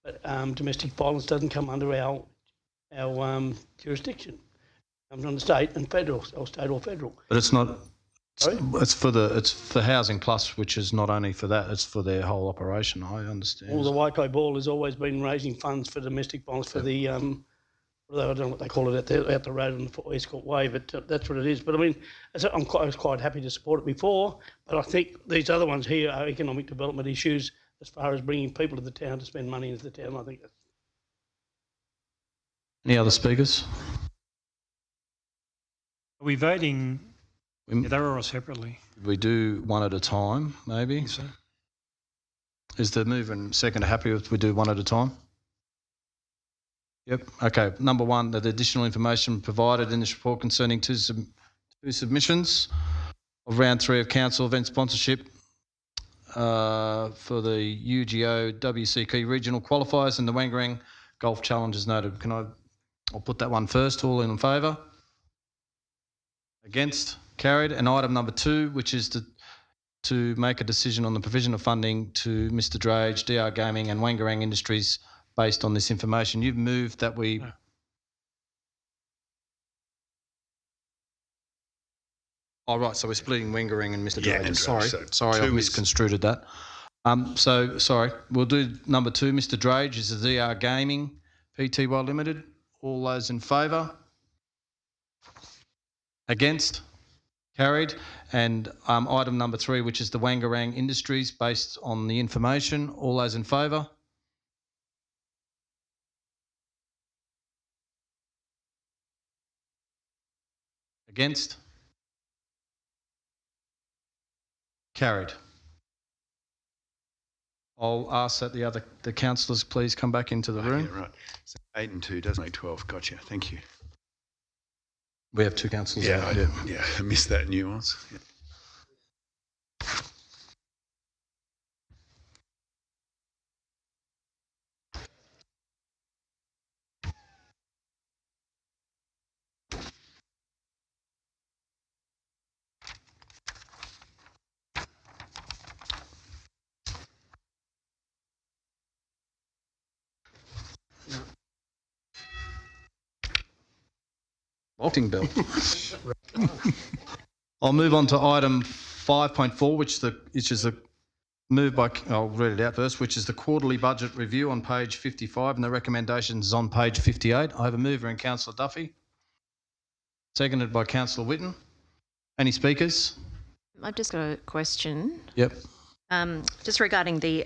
but domestic violence doesn't come under our jurisdiction. It comes under state and federal, or state or federal. But it's not. It's for Housing Plus, which is not only for that; it's for their whole operation. I understand. Well, the White Tie Ball has always been raising funds for domestic violence for the. I don't know what they call it out the road on the East Court Way, but that's what it is. But I mean, I was quite happy to support it before, but I think these other ones here are economic development issues as far as bringing people to the town to spend money into the town. I think that's... Any other speakers? Are we voting? They're all separately. We do one at a time, maybe. So. Is the mover and second happy if we do one at a time? Yep. Okay. Number one, the additional information provided in this report concerning two submissions of round 3 of council event sponsorship for the UGO WCK regional qualifiers and the Wangarang Golf Challenge is noted. I'll put that one first. All in favour? Against? Carried. And item number 2, which is to make a decision on the provision of funding to Mr Drage, DR Gaming and Wangarang Industries based on this information. You've moved that we... No. Oh, right, so we're splitting Wangarang and Mr Drage. And Sorry, I've misconstrued that. Sorry, we'll do number 2. Mr Drage is the DR Gaming Pty Limited. All those in favour? Against? Carried. And item number 3, which is the Wangarang Industries based on the information. All those in favour? Against? Carried. I'll ask that the councillors please come back into the room. Yeah, right. So 8 and 2 does make 12. Gotcha. Thank you. We have 2 councillors. Yeah, I missed that nuance. Yeah. Vaulting bell. I'll move on to item 5.4, which is a move by, I'll read it out first, which is the quarterly budget review on page 55 and the recommendations on page 58. I have a mover in Councillor Duffy, seconded by Councillor Whitten. Any speakers? I've just got a question. Yep. Just regarding the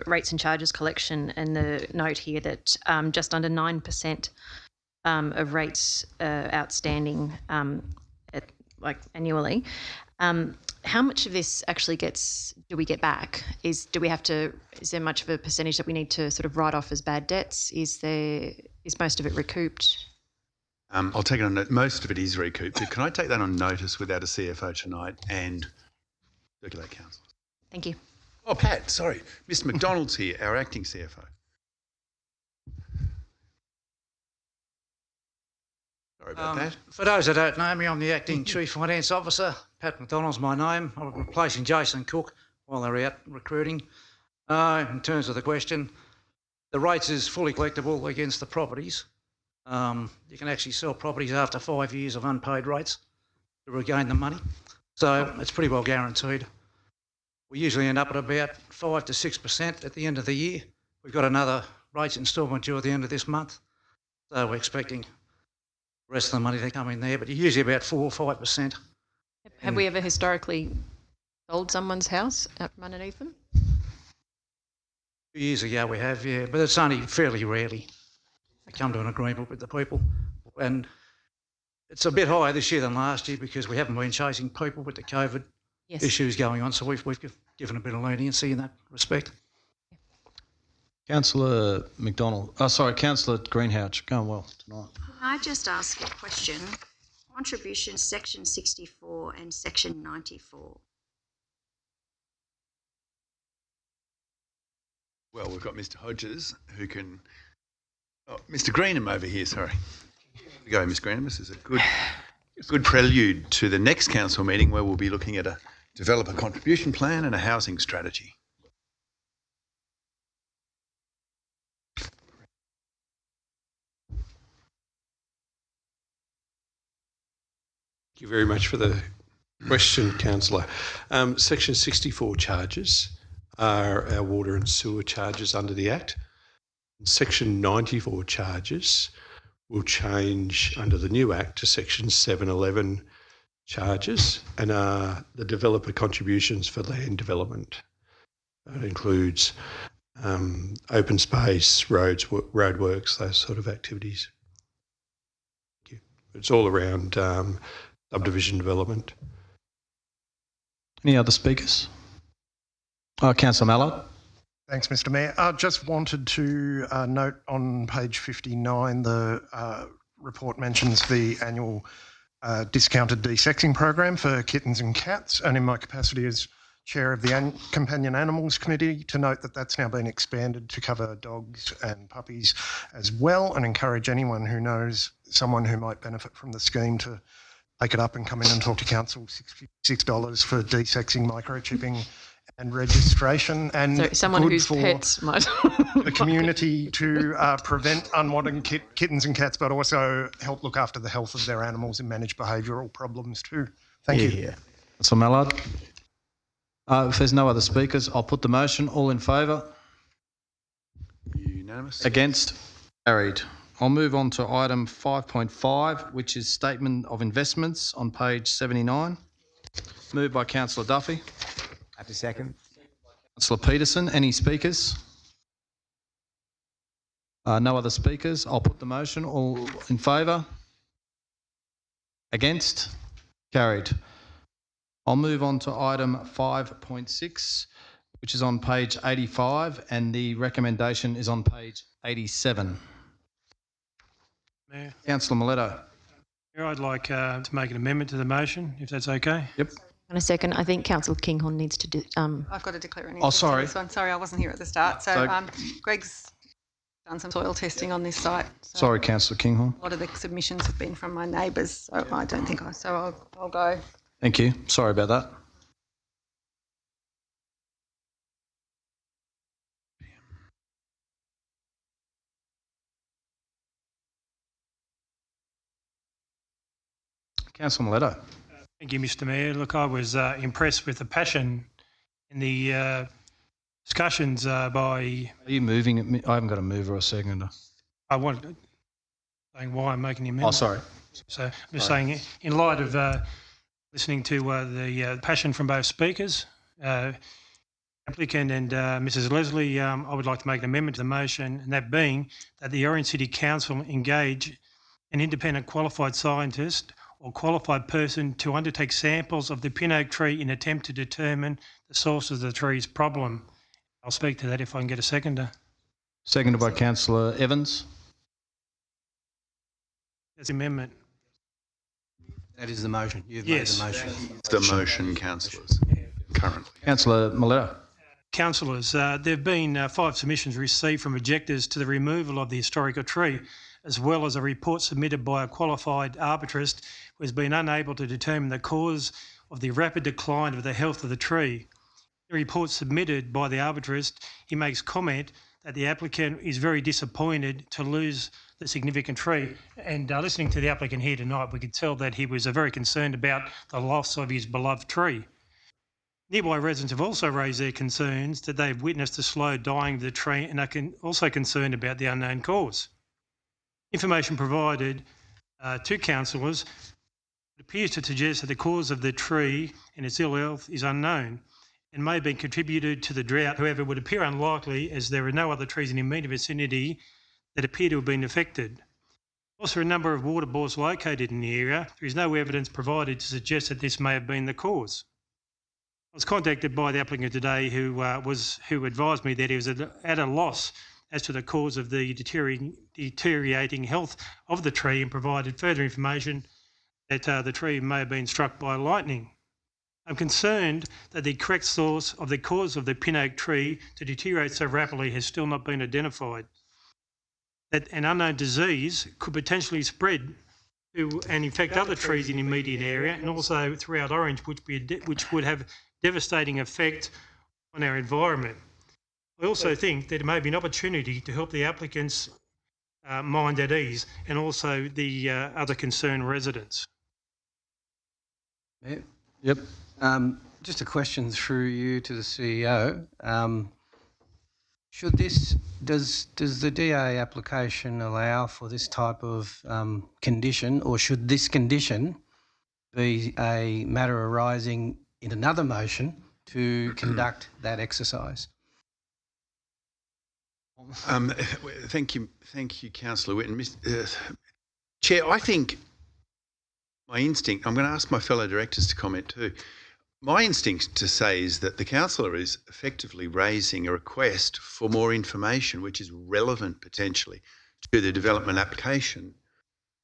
rates and charges collection and the note here that just under 9% of rates outstanding annually. How much of this actually do we get back? Is there much of a percentage that we need to sort of write off as bad debts? Is most of it recouped? I'll take it on note. Most of it is recouped. Can I take that on notice without a CFO tonight and circulate council? Thank you. Oh, Pat, sorry. Mr McDonald's here, our acting CFO. Sorry about that. For those that don't know me, I'm the Acting Chief Finance Officer. Pat McDonald's my name. I'm replacing Jason Cook while they're out recruiting. In terms of the question, the rates is fully collectible against the properties. You can actually sell properties after 5 years of unpaid rates to regain the money. So it's pretty well guaranteed. We usually end up at about 5 to 6% at the end of the year. We've got another rates instalment due at the end of this month. So we're expecting the rest of the money to come in there, but usually about 4 or 5%. Have we ever historically sold someone's house out from underneath them? 2 years ago we have, yeah, but it's only fairly rarely they come to an agreement with the people. And it's a bit higher this year than last year because we haven't been chasing people with the COVID issues going on, so we've given a bit of leniency in that respect. Councillor Councillor Greenhalgh, going well tonight. Can I just ask a question? Contributions, section 64 and section 94. Well, we've got Mr. Hodges who can. Oh, Mr. Greenham over here, sorry. Here we go, Ms. Greenham. This is a good prelude to the next council meeting where we'll be looking at a developer contribution plan and a housing strategy. Thank you very much for the question, Councillor. Section 64 charges are our water and sewer charges under the Act. Section 94 charges will change under the new Act to Section 711 charges and are the developer contributions for land development. That includes open space, roadworks, those sort of activities. Thank you. It's all around subdivision development. Any other speakers? Councillor Mallard. Thanks, Mr. Mayor. I just wanted to note on page 59, the report mentions the annual discounted desexing program for kittens and cats, and in my capacity as chair of the Companion Animals Committee, to note that that's now been expanded to cover dogs and puppies as well, and encourage anyone who knows someone who might benefit from the scheme to take it up and come in and talk to council. $6 for desexing, microchipping and registration, and so someone whose pets might the community to prevent unwanted kittens and cats, but also help look after the health of their animals and manage behavioural problems too. Thank you. Yeah. Councillor Mallard. If there's no other speakers, I'll put the motion. All in favour? Unanimous. Against? Carried. I'll move on to item 5.5, which is Statement of Investments on page 79. Moved by Councillor Duffy. Happy second. Councillor Peterson. Any speakers? No other speakers. I'll put the motion. All in favour? Against? Carried. I'll move on to item 5.6, which is on page 85, and the recommendation is on page 87. Mayor. Councillor Miletto. Mayor, I'd like to make an amendment to the motion, if that's okay. Yep. And a second, I think Councillor Kinghorn needs to do. I've got to declare an interest in this one. Sorry, I wasn't here at the start. So Greg's done some soil testing on this site. So sorry, Councillor Kinghorn. A lot of the submissions have been from my neighbours, so I don't think so I'll go. Thank you. Sorry about that. Councillor Miletto. Thank you, Mr. Mayor. Look, I was impressed with the passion in the discussions by... Are you moving it? I haven't got a mover or a seconder. I wanted saying why I'm making the amendment. Oh, sorry. So I'm just saying, in light of listening to the passion from both speakers, applicant and Mrs. Leslie, I would like to make an amendment to the motion, and that being that the Orange City Council engage an independent qualified scientist or qualified person to undertake samples of the pin oak tree in attempt to determine the source of the tree's problem. I'll speak to that if I can get a seconder. Seconded by Councillor Evans. That's the amendment. That is the motion. You've made the motion. It's the motion, councillors, currently. Councillor Miletto. Councillors, there have been 5 submissions received from objectors to the removal of the historical tree, as well as a report submitted by a qualified arbitrist who has been unable to determine the cause of the rapid decline of the health of the tree. The report submitted by the arbitrist, he makes comment that the applicant is very disappointed to lose the significant tree. And listening to the applicant here tonight, we could tell that he was very concerned about the loss of his beloved tree. Nearby residents have also raised their concerns that they've witnessed the slow dying of the tree and are also concerned about the unknown cause. Information provided to councillors It appears to suggest that the cause of the tree and its ill health is unknown and may have been contributed to the drought. However, it would appear unlikely as there are no other trees in the immediate vicinity that appear to have been affected. Also, a number of water bores located in the area. There is no evidence provided to suggest that this may have been the cause. I was contacted by the applicant today who advised me that he was at a loss as to the cause of the deteriorating health of the tree and provided further information that the tree may have been struck by lightning. I'm concerned that the correct source of the cause of the pin oak tree to deteriorate so rapidly has still not been identified. That an unknown disease could potentially spread to and infect other trees in the immediate area and also throughout Orange, which would have devastating effect on our environment. I also think that it may be an opportunity to help the applicant's mind at ease and also the other concerned residents. Yep. Just a question through you to the CEO. Does the DA application allow for this type of condition, or should this condition be a matter arising in another motion to conduct that exercise? Thank you, Councillor Whitten. Chair, I think my instinct, I'm going to ask my fellow directors to comment too. My instinct to say is that the councillor is effectively raising a request for more information which is relevant potentially to the development application.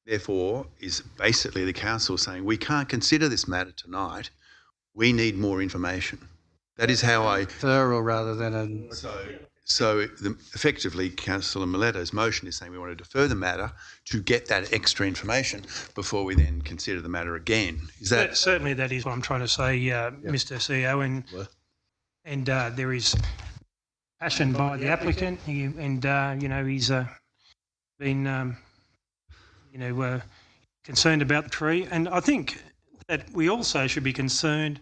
Therefore, is basically the council saying we can't consider this matter tonight. We need more information. That is how I... Referral rather than a... So effectively, Councillor Mileto's motion is saying we want to defer the matter to get that extra information before we then consider the matter again. Is that... Certainly that is what I'm trying to say, Mr CEO, and there is passion by the applicant he's been, concerned about the tree. And I think that we also should be concerned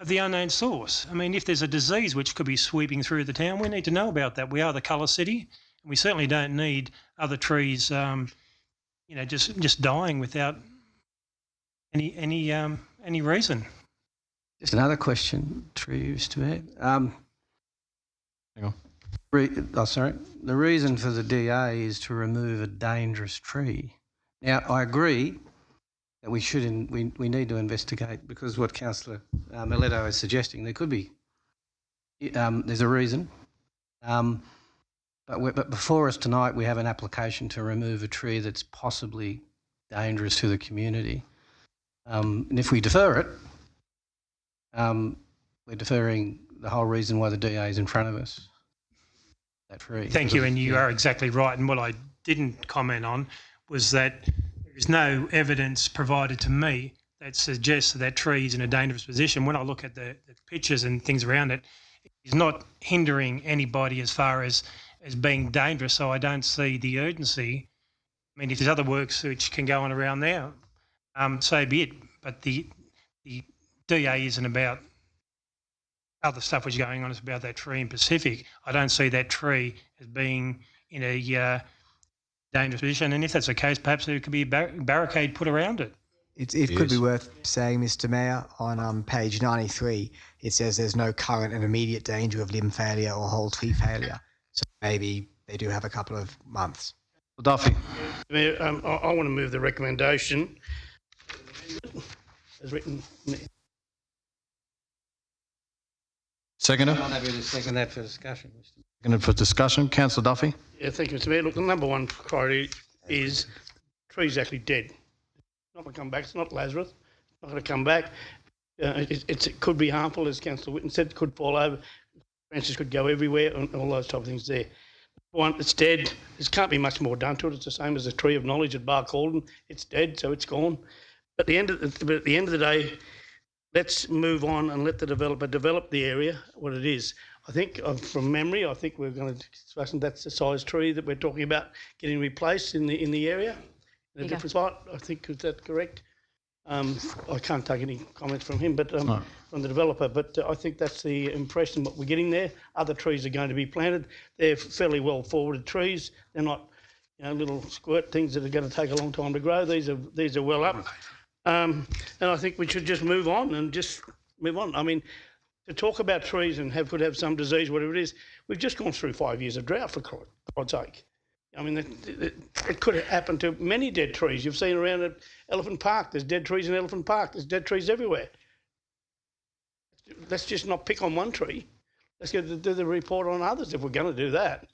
of the unknown source. I mean, if there's a disease which could be sweeping through the town, we need to know about that. We are the colour city, and we certainly don't need other trees, just dying without any reason. Just another question through you, Mr. Mayor. Hang on. The reason for the DA is to remove a dangerous tree. Now, I agree that we need to investigate, because what Councillor Mileto is suggesting, there could be, there's a reason. But before us tonight, we have an application to remove a tree that's possibly dangerous to the community. And if we defer it, we're deferring the whole reason why the DA is in front of us. That tree. Thank you, and you are exactly right. And what I didn't comment on was that there is no evidence provided to me that suggests that tree is in a dangerous position. When I look at the pictures and things around it, it's not hindering anybody as far as being dangerous, so I don't see the urgency. I mean, if there's other works which can go on around there, so be it. But the DA isn't about other stuff which is going on. It's about that tree in Pacific. I don't see that tree as being in a dangerous position, and if that's the case, perhaps there could be a barricade put around it. It could be worth saying, Mr. Mayor, on page 93, it says there's no current and immediate danger of limb failure or whole tree failure. So maybe they do have a couple of months. Duffy. Mayor, I want to move the recommendation as written. Seconder? I'm happy to second that for discussion, Mr. Mayor. Seconded for discussion. Councillor Duffy. Yeah, thank you, Mr. Mayor. Look, the number one priority is the tree's actually dead. It's not going to come back. It's not Lazarus. It's not going to come back. It could be harmful, as Councillor Whitten said. It could fall over. Branches could go everywhere, and all those type of things there. One, it's dead. There can't be much more done to it. It's the same as the tree of knowledge at Bar Calden. It's dead, so it's gone. At the end of the day, let's move on and let the developer develop the area, what it is. I think, from memory, I think we're going to discuss that's the size tree that we're talking about getting replaced in the area, in a different spot. I think, is that correct? I can't take any comments from him, but from the developer. But I think that's the impression what we're getting there. Other trees are going to be planted. They're fairly well forwarded trees. They're not, little squirt things that are going to take a long time to grow. These are well up. And I think we should just move on and just move on. I mean, to talk about trees and could have some disease, whatever it is, we've just gone through 5 years of drought, for God's sake. I mean, it could have happened to many dead trees. You've seen around at Elephant Park, there's dead trees in Elephant Park, there's dead trees everywhere. Let's just not pick on one tree. Let's do the report on others if we're going to do that.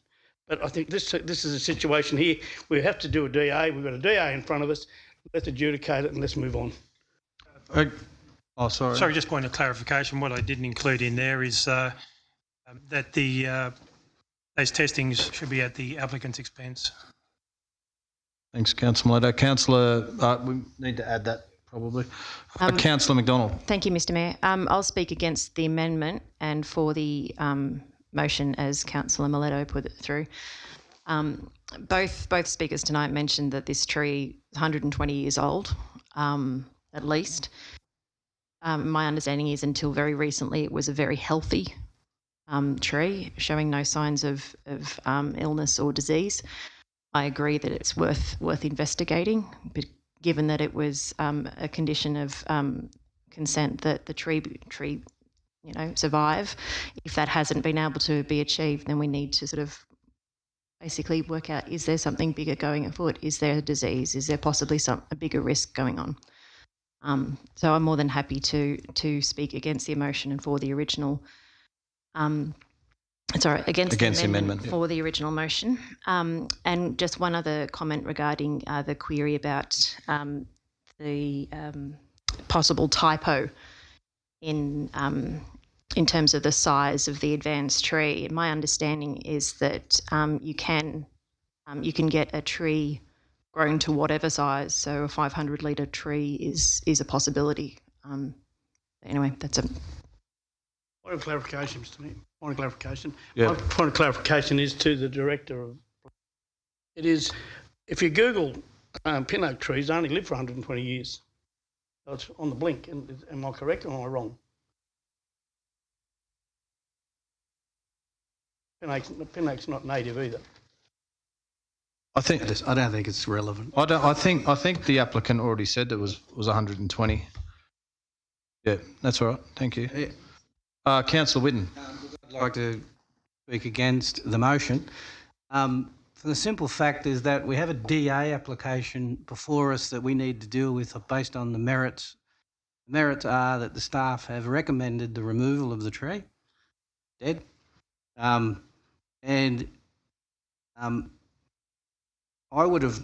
But I think this is a situation here. We have to do a DA. We've got a DA in front of us. Let's adjudicate it and let's move on. Sorry. Sorry, just point of clarification. What I didn't include in there is that those testings should be at the applicant's expense. Thanks, Councillor Mileto. Councillor, we need to add that probably. Councillor McDonald. Thank you, Mr Mayor. I'll speak against the amendment and for the motion as Councillor Mileto put it through. Both speakers tonight mentioned that this tree is 120 years old, at least. My understanding is until very recently it was a very healthy tree, showing no signs of illness or disease. I agree that it's worth investigating, but given that it was a condition of consent that the tree survive, if that hasn't been able to be achieved, then we need to sort of basically work out, is there something bigger going afoot? Is there a disease? Is there possibly a bigger risk going on? So I'm more than happy to speak against the motion and for the original. Against the amendment for the original motion. And just one other comment regarding the query about the possible typo in terms of the size of the advanced tree. My understanding is that you can get a tree grown to whatever size, so a 500 litre tree is a possibility. Anyway, that's a Point of clarification, Mr. Mayor. Point of clarification. Yeah. My point of clarification is to the director of. It is, if you Google pin oak trees, they only live for 120 years. So it's on the blink. Am I correct or am I wrong? Pin oak's not native either. I don't think it's relevant. I think the applicant already said that was 120. Yeah, that's all right. Thank you. Yeah. Councillor Whitten. I'd like to speak against the motion. For the simple fact is that we have a DA application before us that we need to deal with based on the merits. The merits are that the staff have recommended the removal of the tree, dead, I would have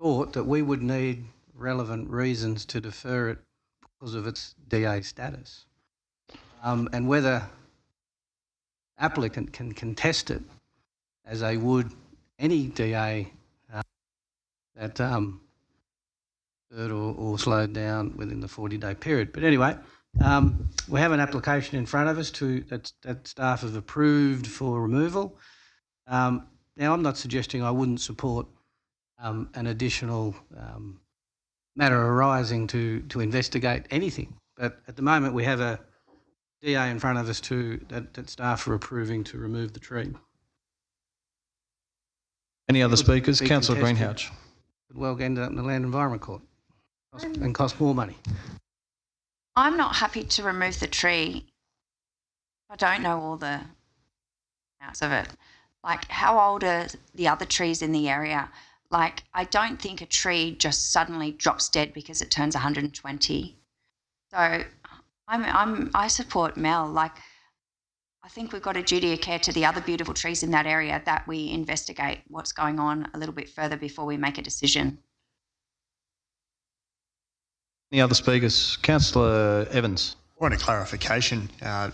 thought that we would need relevant reasons to defer it because of its DA status. And whether applicant can contest it as they would any DA that deferred or slowed down within the 40-day period. But anyway, we have an application in front of us that staff have approved for removal. Now, I'm not suggesting I wouldn't support an additional matter arising to investigate anything, but at the moment we have a DA in front of us that staff are approving to remove the tree. Any other speakers? Councillor Greenhalgh. Could well end up in the Land Environment Court and cost more money. I'm not happy to remove the tree. I don't know all the outs of it. Like, how old are the other trees in the area? Like, I don't think a tree just suddenly drops dead because it turns 120. So I support Mel. Like, I think we've got a duty of care to the other beautiful trees in that area that we investigate what's going on a little bit further before we make a decision. Any other speakers? Councillor Evans. Point of clarification, Councillor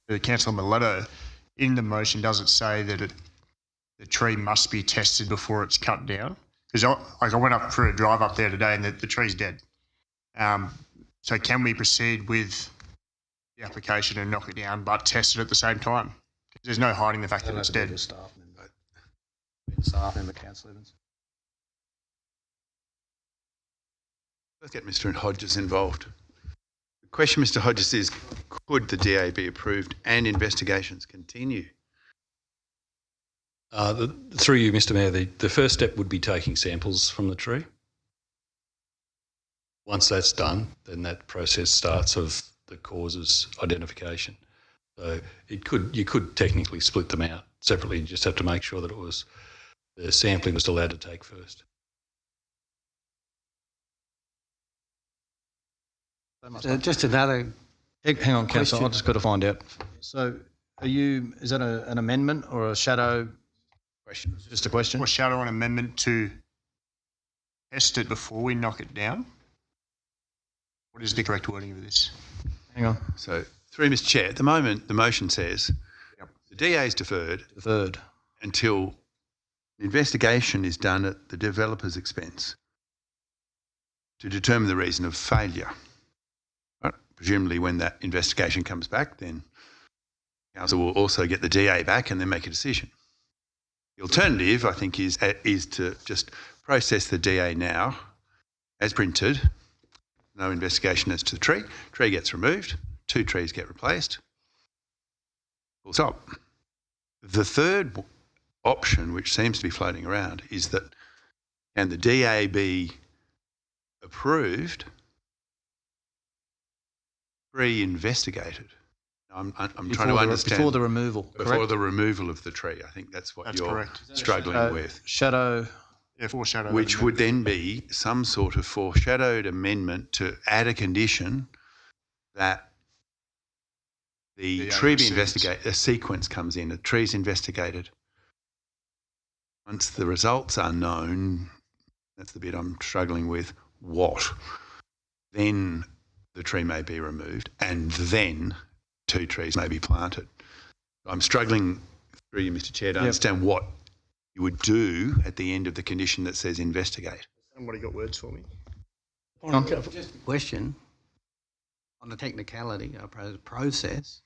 Mileto, in the motion, does it say that the tree must be tested before it's cut down? Because I went up for a drive up there today and the tree's dead. So can we proceed with the application and knock it down but test it at the same time? There's no hiding the fact that it's dead. Staff member, Councillor Evans. Let's get Mr. Hodges involved. The question, Mr. Hodges, is could the DA be approved and investigations continue? Through you, Mr. Mayor, the first step would be taking samples from the tree. Once that's done, then that process starts of the causes identification. So you could technically split them out separately. You just have to make sure that the sampling was allowed to take first. Just another. Hang on, Councillor. question. I've just got to find out. So, is that an amendment or a shadow question? Just a question. Or shadow an amendment to test it before we knock it down? What is the correct wording of this? Hang on. So, through Mr Chair, at the moment the motion says the DA is deferred until the investigation is done at the developer's expense to determine the reason of failure. Right? Presumably when that investigation comes back, then council will also get the DA back and then make a decision. The alternative, I think, is to just process the DA now as printed. No investigation as to the tree. Tree gets removed. 2 trees get replaced. Full stop. The third option, which seems to be floating around, is that can the DA be approved, pre-investigated? I'm trying to understand. Before the removal, Before the removal of the tree. I think that's what you're struggling with. Shadow. Yeah, foreshadow. Which would then be some sort of foreshadowed amendment to add a condition that the tree be investigated, a sequence comes in, a tree's investigated. Once the results are known, that's the bit I'm struggling with, then the tree may be removed and then 2 trees may be planted. I'm struggling, through you, Mr Chair, to understand what you would do at the end of the condition that says investigate. Somebody got words for me? Just a question on the technicality of the process.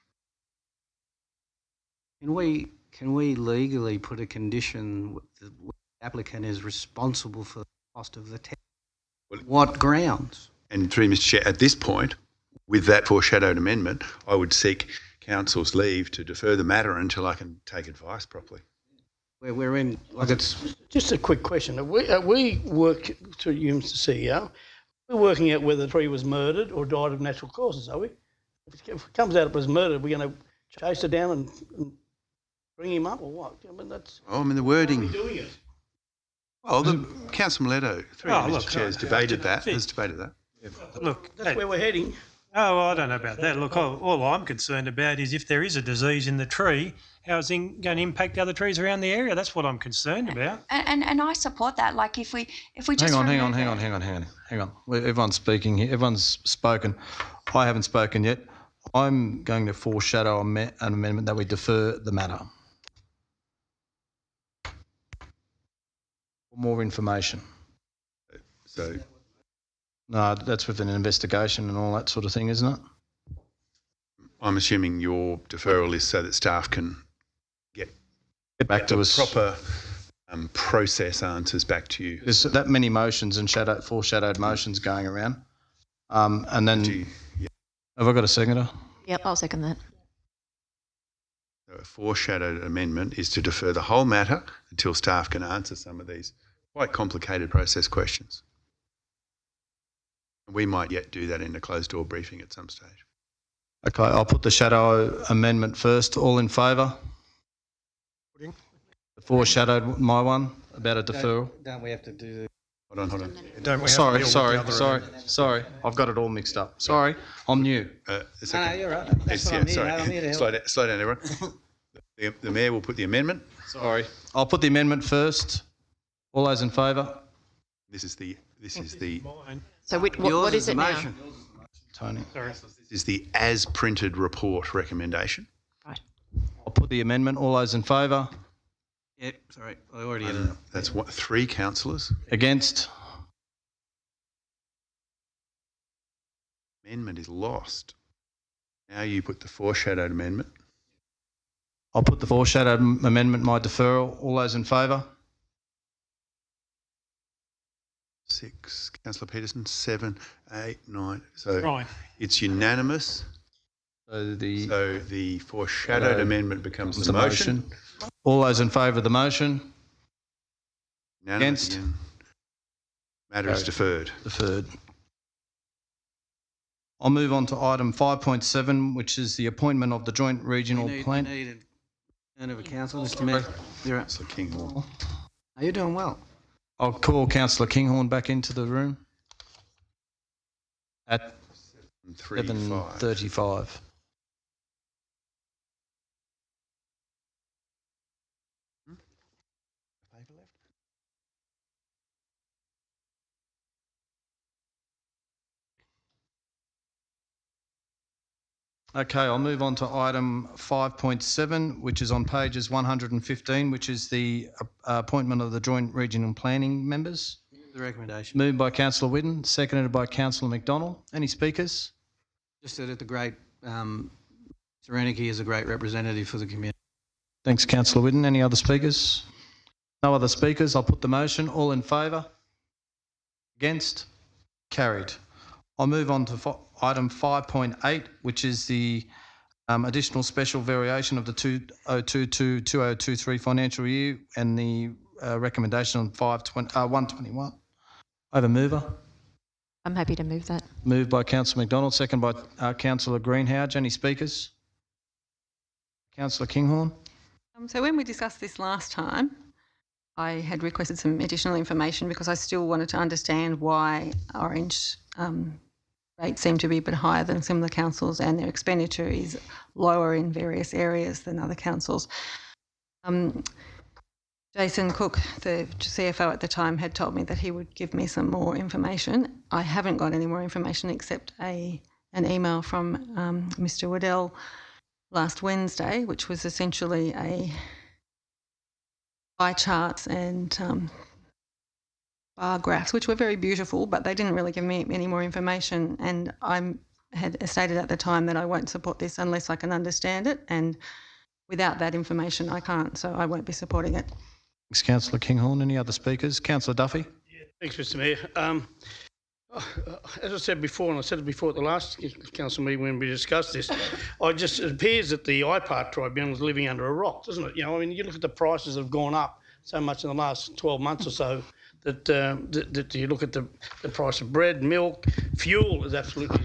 Can we legally put a condition that the applicant is responsible for the cost of the test? What grounds? And through Mr Chair, at this point, with that foreshadowed amendment, I would seek council's leave to defer the matter until I can take advice properly. We're in, like it's... Just a quick question. We work, through you, Mr CEO, we're working out whether the tree was murdered or died of natural causes, are we? If it comes out it was murdered, we're going to chase it down and bring him up or what? I mean, that's... Oh, I mean, the wording... How are we doing it? Well, Councillor Miletto, through Mr Chair, has debated that. Look, that's where we're heading. Oh, well, I don't know about that. Look, all I'm concerned about is if there is a disease in the tree, how is it going to impact other trees around the area? That's what I'm concerned about. And I support that. Like if we just Hang on. Everyone's speaking here. Everyone's spoken. I haven't spoken yet. I'm going to foreshadow an amendment that we defer the matter. For more information. So... No, that's with an investigation and all that sort of thing, isn't it? I'm assuming your deferral is so that staff can get back to us. Proper process answers back to you. There's that many motions and foreshadowed motions going around. And then, have I got a seconder? Yep, I'll second that. So a foreshadowed amendment is to defer the whole matter until staff can answer some of these quite complicated process questions. We might yet do that in a closed-door briefing at some stage. Okay, I'll put the shadow amendment first. All in favour? The foreshadowed my one about a deferral. Don't we have to do... Hold on. Sorry. I've got it all mixed up. Sorry, I'm new. It's okay. No, you're right. That's what I'm here. I'm here to help. Slow down, everyone. The Mayor will put the amendment. Sorry. I'll put the amendment first. All those in favour? This is the... So what is it now? Tony. This is the as-printed report recommendation. Right. I'll put the amendment. All those in favour? Yeah, sorry. I already had it. That's 3 councillors. Against? Amendment is lost. Now you put the foreshadowed amendment. I'll put the foreshadowed amendment, my deferral. All those in favour? 6. Councillor Peterson, 7, 8, 9. So Right. it's unanimous. So the foreshadowed amendment becomes the motion. All those in favour of the motion? Unanimous Against? again. Matter is deferred. Deferred. I'll move on to item 5.7, which is the appointment of the Joint Regional Plan. We need a turn of a council, Mr Mayor. You're up. Councillor Kinghorn. Are you doing well? I'll call Councillor Kinghorn back into the room at 7:35. Okay, I'll move on to item 5.7, which is on pages 115, which is the appointment of the Joint Regional Planning members. The recommendation. Moved by Councillor Whitten, seconded by Councillor McDonald. Any speakers? Just that the great Serenity is a great representative for the community. Thanks, Councillor Whitten. Any other speakers? No other speakers. I'll put the motion. All in favour? Against? Carried. I'll move on to item 5.8, which is the additional special variation of the 2022-2023 financial year and the recommendation on 121. I have a mover. I'm happy to move that. Moved by Councillor McDonald, second by Councillor Greenhalgh. Any speakers? Councillor Kinghorn. So when we discussed this last time, I had requested some additional information because I still wanted to understand why Orange rates seem to be a bit higher than similar councils and their expenditure is lower in various areas than other councils. Jason Cook, the CFO at the time, had told me that he would give me some more information. I haven't got any more information except an email from Mr Waddell last Wednesday, which was essentially a pie charts and bar graphs, which were very beautiful, but they didn't really give me any more information. And I had stated at the time that I won't support this unless I can understand it. And without that information, I can't, so I won't be supporting it. Thanks, Councillor Kinghorn. Any other speakers? Councillor Duffy. Thanks, Mr Mayor. As I said before, and I said it before at the last council meeting when we discussed this, it appears that the IPART tribunal is living under a rock, doesn't it? You know, I mean, you look at the prices have gone up so much in the last 12 months or so that you look at the price of bread, milk, fuel is absolutely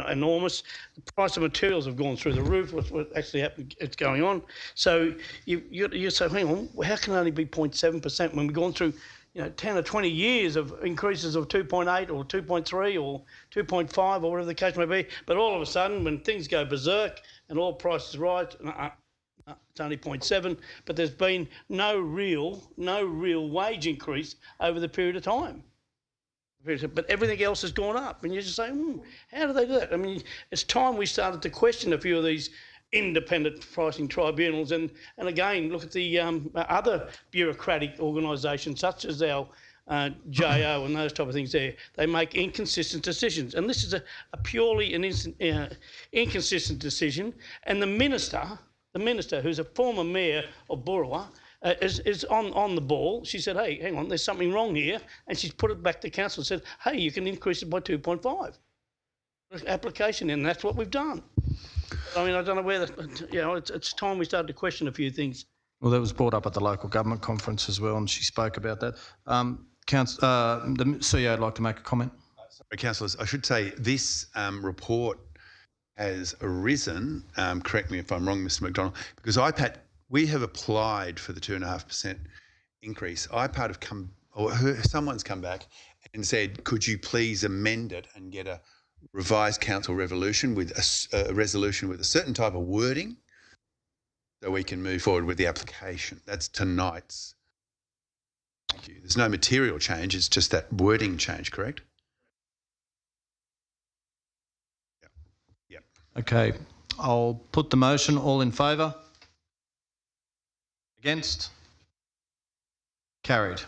enormous. The price of materials have gone through the roof. What actually happened, it's going on. So you say, hang on, how can it only be 0.7% when we've gone through 10 or 20 years of increases of 2.8 or 2.3 or 2.5 or whatever the case may be. But all of a sudden, when things go berserk and oil prices rise, it's only 0.7. But there's been no real wage increase over the period of time. But everything else has gone up. And you just say, how do they do that? I mean, it's time we started to question a few of these independent pricing tribunals, and again, look at the other bureaucratic organisations such as our JO and those type of things there. They make inconsistent decisions, and this is a purely inconsistent decision. And the minister, who's a former mayor of Boorowa, is on the ball. She said, hey, hang on, there's something wrong here, and she's put it back to council and said, hey, you can increase it by 2.5. Application, and that's what we've done. I mean, I don't know whether, it's time we started to question a few things. Well, that was brought up at the local government conference as well, and she spoke about that. The CEO would like to make a comment. Sorry, councillors, I should say this report has arisen, correct me if I'm wrong, Mr McDonald, because IPAT, we have applied for the 2.5% increase. IPAT someone's come back and said, could you please amend it and get a revised council resolution with a resolution with a certain type of wording so we can move forward with the application. That's tonight's. Thank you. There's no material change, it's just that wording change, correct? Yep. Okay, I'll put the motion. All in favour? Against? Carried.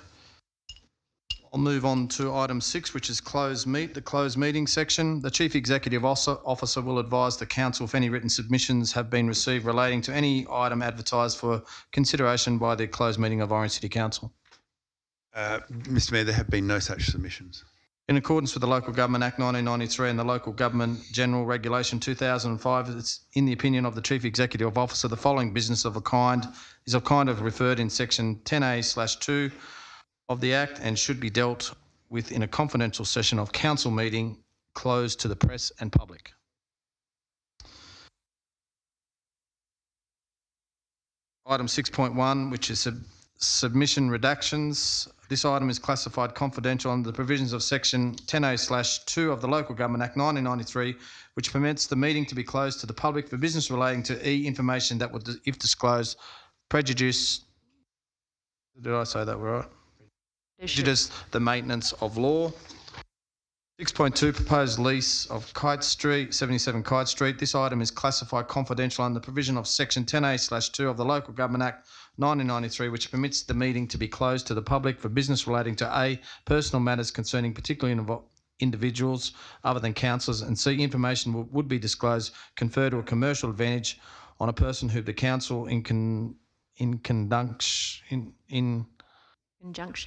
I'll move on to item 6, which is the closed meeting section. The Chief Executive Officer will advise the Council if any written submissions have been received relating to any item advertised for consideration by the closed meeting of Orange City Council. Mr Mayor, there have been no such submissions. In accordance with the Local Government Act 1993 and the Local Government General Regulation 2005, it's in the opinion of the Chief Executive Officer, the following business of kind of referred in section 10A/2 of the Act and should be dealt with in a confidential session of council meeting closed to the press and public. Item 6.1, which is submission redactions. This item is classified confidential under the provisions of Section 10A/2 of the Local Government Act 1993, which permits the meeting to be closed to the public for business relating to information that would, if disclosed, prejudice. Did I say that right? Prejudice the maintenance of law. 6.2, proposed lease of Kite Street, 77 Kite Street. This item is classified confidential under the provision of Section 10A/2 of the Local Government Act 1993, which permits the meeting to be closed to the public for business relating to A, personal matters concerning particularly individuals other than councillors, and C, information would be disclosed, confer to a commercial advantage on a person who the council in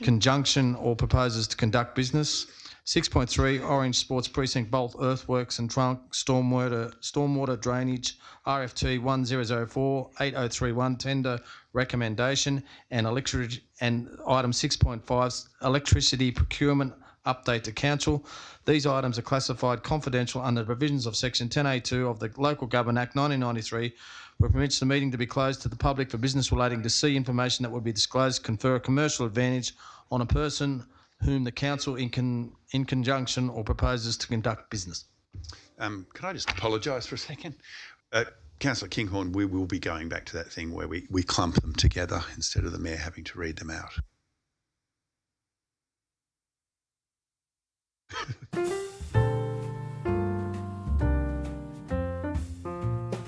conjunction or proposes to conduct business. 6.3, Orange Sports Precinct Bolt Earthworks and Trunk Stormwater Drainage RFT 1004-8031 tender recommendation, and item 6.5, electricity procurement update to council. These items are classified confidential under the provisions of Section 10A2 of the Local Government Act 1993, which permits the meeting to be closed to the public for business relating to C, information that would be disclosed, confer a commercial advantage on a person whom the council in conjunction or proposes to conduct business. Can I just apologise for a second? Councillor Kinghorn, we will be going back to that thing where we clump them together instead of the Mayor having to read them out.